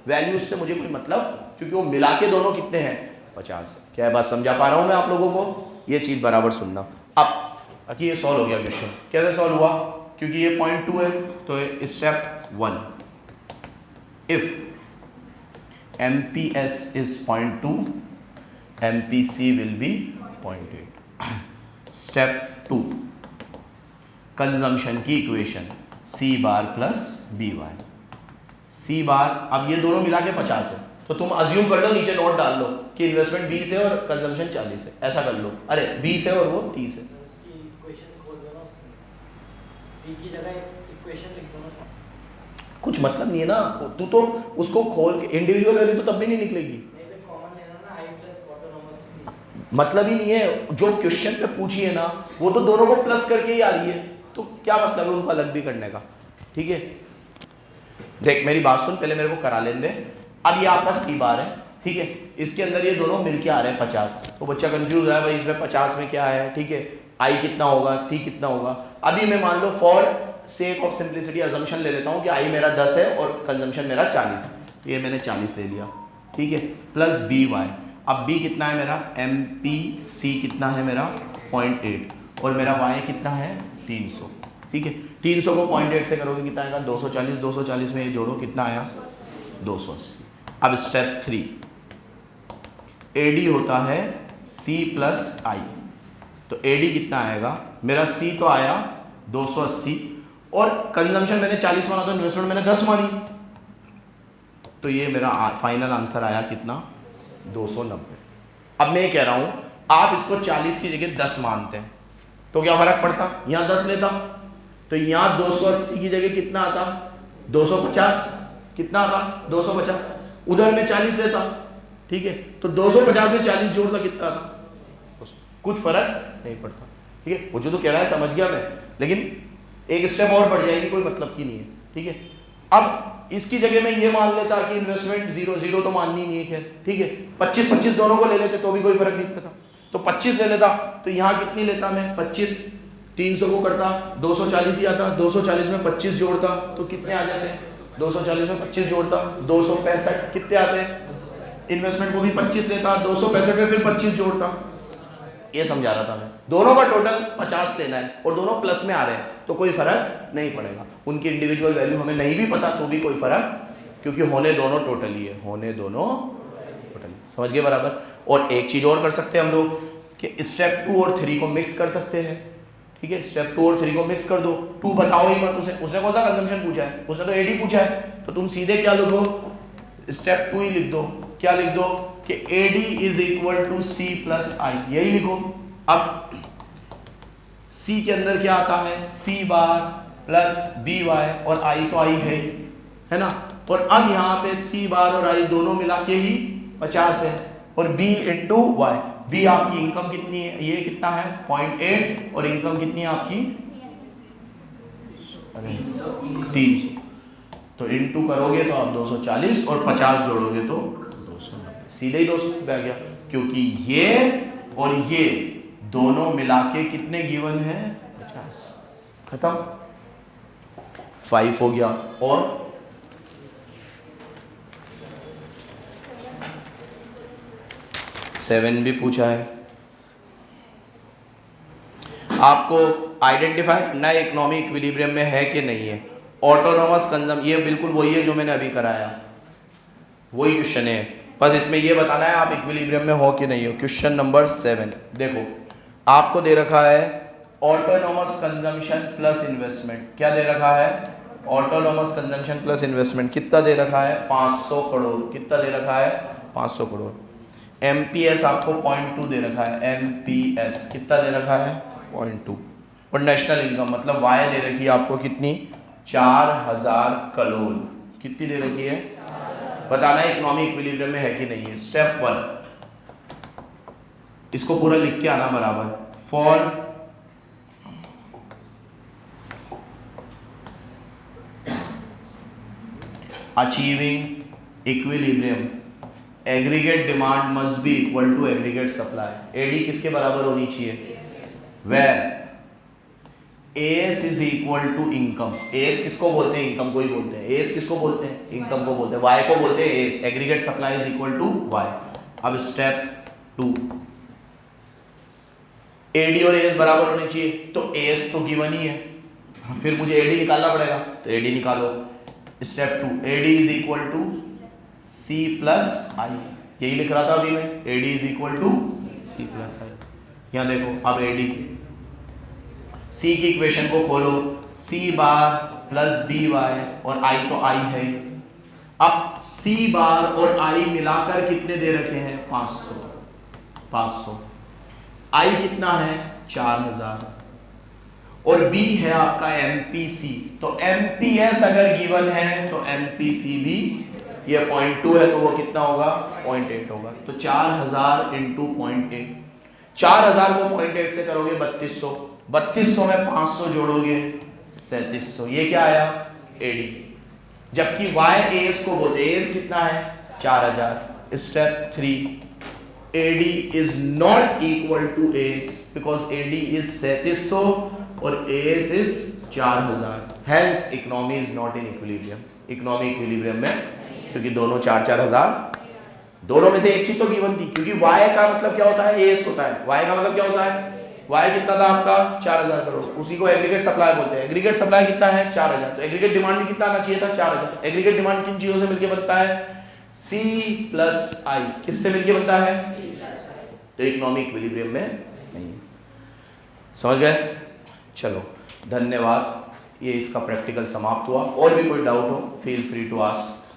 वैल्यूज से मुझे कोई मतलब, क्योंकि वो मिला के दोनों कितने हैं? 50 है। क्या बात समझा पा रहा हूँ मैं आप लोगों को? ये चीज बराबर सुनना। अब ये सॉल्व हो गया क्वेश्चन। कैसे सॉल्व हुआ? क्योंकि ये 0.2 है तो step 1, if MPS is 0.2, MPC will be 0.8. Step 2, consumption की इक्वेशन C बार प्लस बी वाई। C बार, अब ये दोनों मिला के 50 है, तो तुम अज्यूम कर लो, नीचे नोट डाल लो कि इन्वेस्टमेंट 20 है और कंजम्पशन 40 है, ऐसा कर लो। अरे 20 है और वो 30 है। उसकी इक्वेशन खोल दो ना, उसमें C की जगह इक्वेशन लिख दो ना। कुछ मतलब नहीं है ना, तू तो उसको खोल के इंडिविजुअल वैल्यू तो तब भी नहीं निकलेगी। कॉमन लेना ना, I प्लस ऑटोनोमस। मतलब ही नहीं है, जो क्वेश्चन पे पूछी है ना वो तो दोनों को प्लस करके ही आ रही है, तो क्या मतलब है उनको अलग भी करने का? ठीक है, देख मेरी बात सुन, पहले मेरे को करा लेने दे। अब ये आपका सी बार है, ठीक है, इसके अंदर ये दोनों मिलके आ रहे हैं 50। तो बच्चा कंफ्यूज है भाई इसमें 50 में क्या है, ठीक है, आई कितना होगा, सी कितना होगा। अभी मैं मान लो for sake of simplicity assumption ले लेता हूँ कि आई मेरा 10 है और कंजम्पशन मेरा 40 है, तो ये मैंने 40 ले लिया, ठीक है, प्लस बी वाई। अब बी कितना है मेरा, एम पी सी कितना है मेरा 0.8 और मेरा वाई कितना है 300, ठीक है। 300 को 0.8 से करोगे कितना आएगा 240, 240 में ये जोड़ो कितना आया 280। अब स्टेप 3, एडी होता है सी प्लस आई, तो एडी कितना आएगा मेरा, सी तो आया 280 और कंजम्पशन मैंने 40 माना तो इन्वेस्टमेंट मैंने 10 मानी, तो ये मेरा फाइनल आंसर आया कितना 290। अब मैं ये कह रहा हूं आप इसको 40 की जगह 10 मानते हैं तो क्या फर्क पड़ता, यहां 10 लेता तो यहां 280 की जगह कितना आता 250, कितना आता 250, उधर में 40 लेता, ठीक है, तो 250 में 40 जोड़ता कितना आता, कुछ फर्क नहीं पड़ता, ठीक है। वो जो तो कह रहा है समझ गया मैं, लेकिन एक स्टेप और बढ़ जाएगी, कोई मतलब की नहीं है, ठीक है। अब इसकी जगह में ये मान लेता कि इन्वेस्टमेंट 0 तो माननी नहीं है, ठीक है, 25 दोनों को ले लेते तो भी कोई फर्क नहीं पड़ता, तो 25 ले लेता, तो यहाँ कितनी लेता मैं 25, 300 को करता 240 ही आता, 240 में 25 जोड़ता तो कितने आ जाते हैं, 240 में 25 जोड़ता 265 कितने आते हैं, इन्वेस्टमेंट को भी 25 लेता, 265 में फिर 25 जोड़ता ये समझा रहा था मैं। दोनों का टोटल 50 लेना है और दोनों प्लस में आ रहे हैं तो कोई फर्क नहीं पड़ेगा। उनकी इंडिविजुअल वैल्यू हमें नहीं भी पता तो भी कोई फर्क, क्योंकि होने दोनों टोटल ही है, होने दोनों टोटल। समझ गए बराबर। और एक चीज और कर सकते हैं हम लोग कि स्टेप 2 और 3 को मिक्स कर सकते हैं। ठीक है, स्टेप 2 और 3 को मिक्स कर दो। 2 बताओ ही मत, उसने कौन सा कंजम्पशन पूछा है, उसने तो AD पूछा है, तो तुम सीधे क्या लिखो, स्टेप 2 ही लिख दो। क्या लिख दो कि AD is equal to C plus I, यही लिखो। अब C के अंदर क्या आता है, C बार प्लस BY और I तो I है ना। और अब यहाँ पे C बार और I दोनों मिला के ही 50 है और B इंटू Y। B आपकी इनकम कितनी है, ये कितना है 0.8 और इनकम कितनी है आपकी 300। तो इनटू करोगे तो आप 240 और 50 जोड़ोगे तो 290, सीधे ही 290 आ गया, क्योंकि ये और ये दोनों मिला के कितने गिवन है 50। खत्म, 5 हो गया। और सेवन भी पूछा है। आपको आइडेंटिफाई करना है इकोनॉमी इक्विलिब्रियम में है कि नहीं है। ऑटोनोमस कंजम, ये बिल्कुल वही है जो मैंने अभी कराया, वही क्वेश्चन है, बस इसमें ये बताना है आप इक्विलिब्रियम में हो कि नहीं हो। क्वेश्चन नंबर 7 देखो, आपको दे रखा है ऑटोनोमस कंजम्पशन प्लस इन्वेस्टमेंट। क्या दे रखा है, ऑटोनोमस कंजम्पशन प्लस इन्वेस्टमेंट। कितना दे रखा है 500 करोड़। कितना दे रखा है 500 करोड़। MPS आपको 0.2 दे रखा है। MPS कितना दे रखा है 0.2। और नेशनल इनकम मतलब वाई दे रखी है आपको कितनी 4000 करोड़। कितनी दे रखी है, बताना है इकोनॉमी इक्विलिब्रियम में है कि नहीं है। स्टेप 1, इसको पूरा लिख के आना बराबर। For achieving equilibrium aggregate demand must be equal to aggregate supply. AD किसके बराबर होनी चाहिए, where S is equal to income. S किसको बोलते हैं, इनकम को ही बोलते हैं। एस किसको बोलते हैं, इनकम को बोलते हैं। वाई को बोलते हैं S. Aggregate supply is equal to Y. अब स्टेप 2, एडी और एस बराबर होने चाहिए, तो एस तो गिवन ही है, फिर मुझे एडी निकालना पड़ेगा, तो एडी निकालो। Step 2, A D is equal to C plus I, यही लिख रहा था अभी मैं, AD is equal to C plus I. यहाँ देखो, अब AD C की इक्वेशन को खोलो, C बार प्लस BY और I तो I है। अब C बार और I मिलाकर कितने दे रखे हैं 500। I कितना है 4000 और B है आपका MPC। तो MPS अगर गिवन है तो MPC भी, ये 0.2 है तो वो कितना होगा 0.8 होगा। तो 4000 इंटू 0.8, 4000 को 0.8 से करोगे 3200, 3200 में 500 जोड़ोगे 3700, ये क्या आया AD। जबकि YAS को बोलते, AS कितना है 4000। Step 3, AD is not equal to AS because AD is 3700 और AS is 4000, hence economy is not in equilibrium. Economy equilibrium में, क्योंकि दोनों 4000, दोनों में से एक चीज तो गिवन थी, क्योंकि Y का मतलब क्या होता है AS होता है। Y का मतलब क्या होता है, Y कितना था आपका 4000 करोड़, उसी को एग्रीगेट सप्लाई बोलते हैं। एग्रीगेट सप्लाई कितना है 4000, तो एग्रीगेट डिमांड भी कितना आना चाहिए था 4000। एग्रीगेट डिमांड किन चीजों से मिलकर बनता है, C प्लस I। किससे मिलकर बनता है, तो इकोनॉमिक इक्विलिब्रियम में नहीं है। समझ गए, चलो धन्यवाद। ये इसका प्रैक्टिकल समाप्त हुआ। और भी कोई डाउट हो फील फ्री टू आस्क।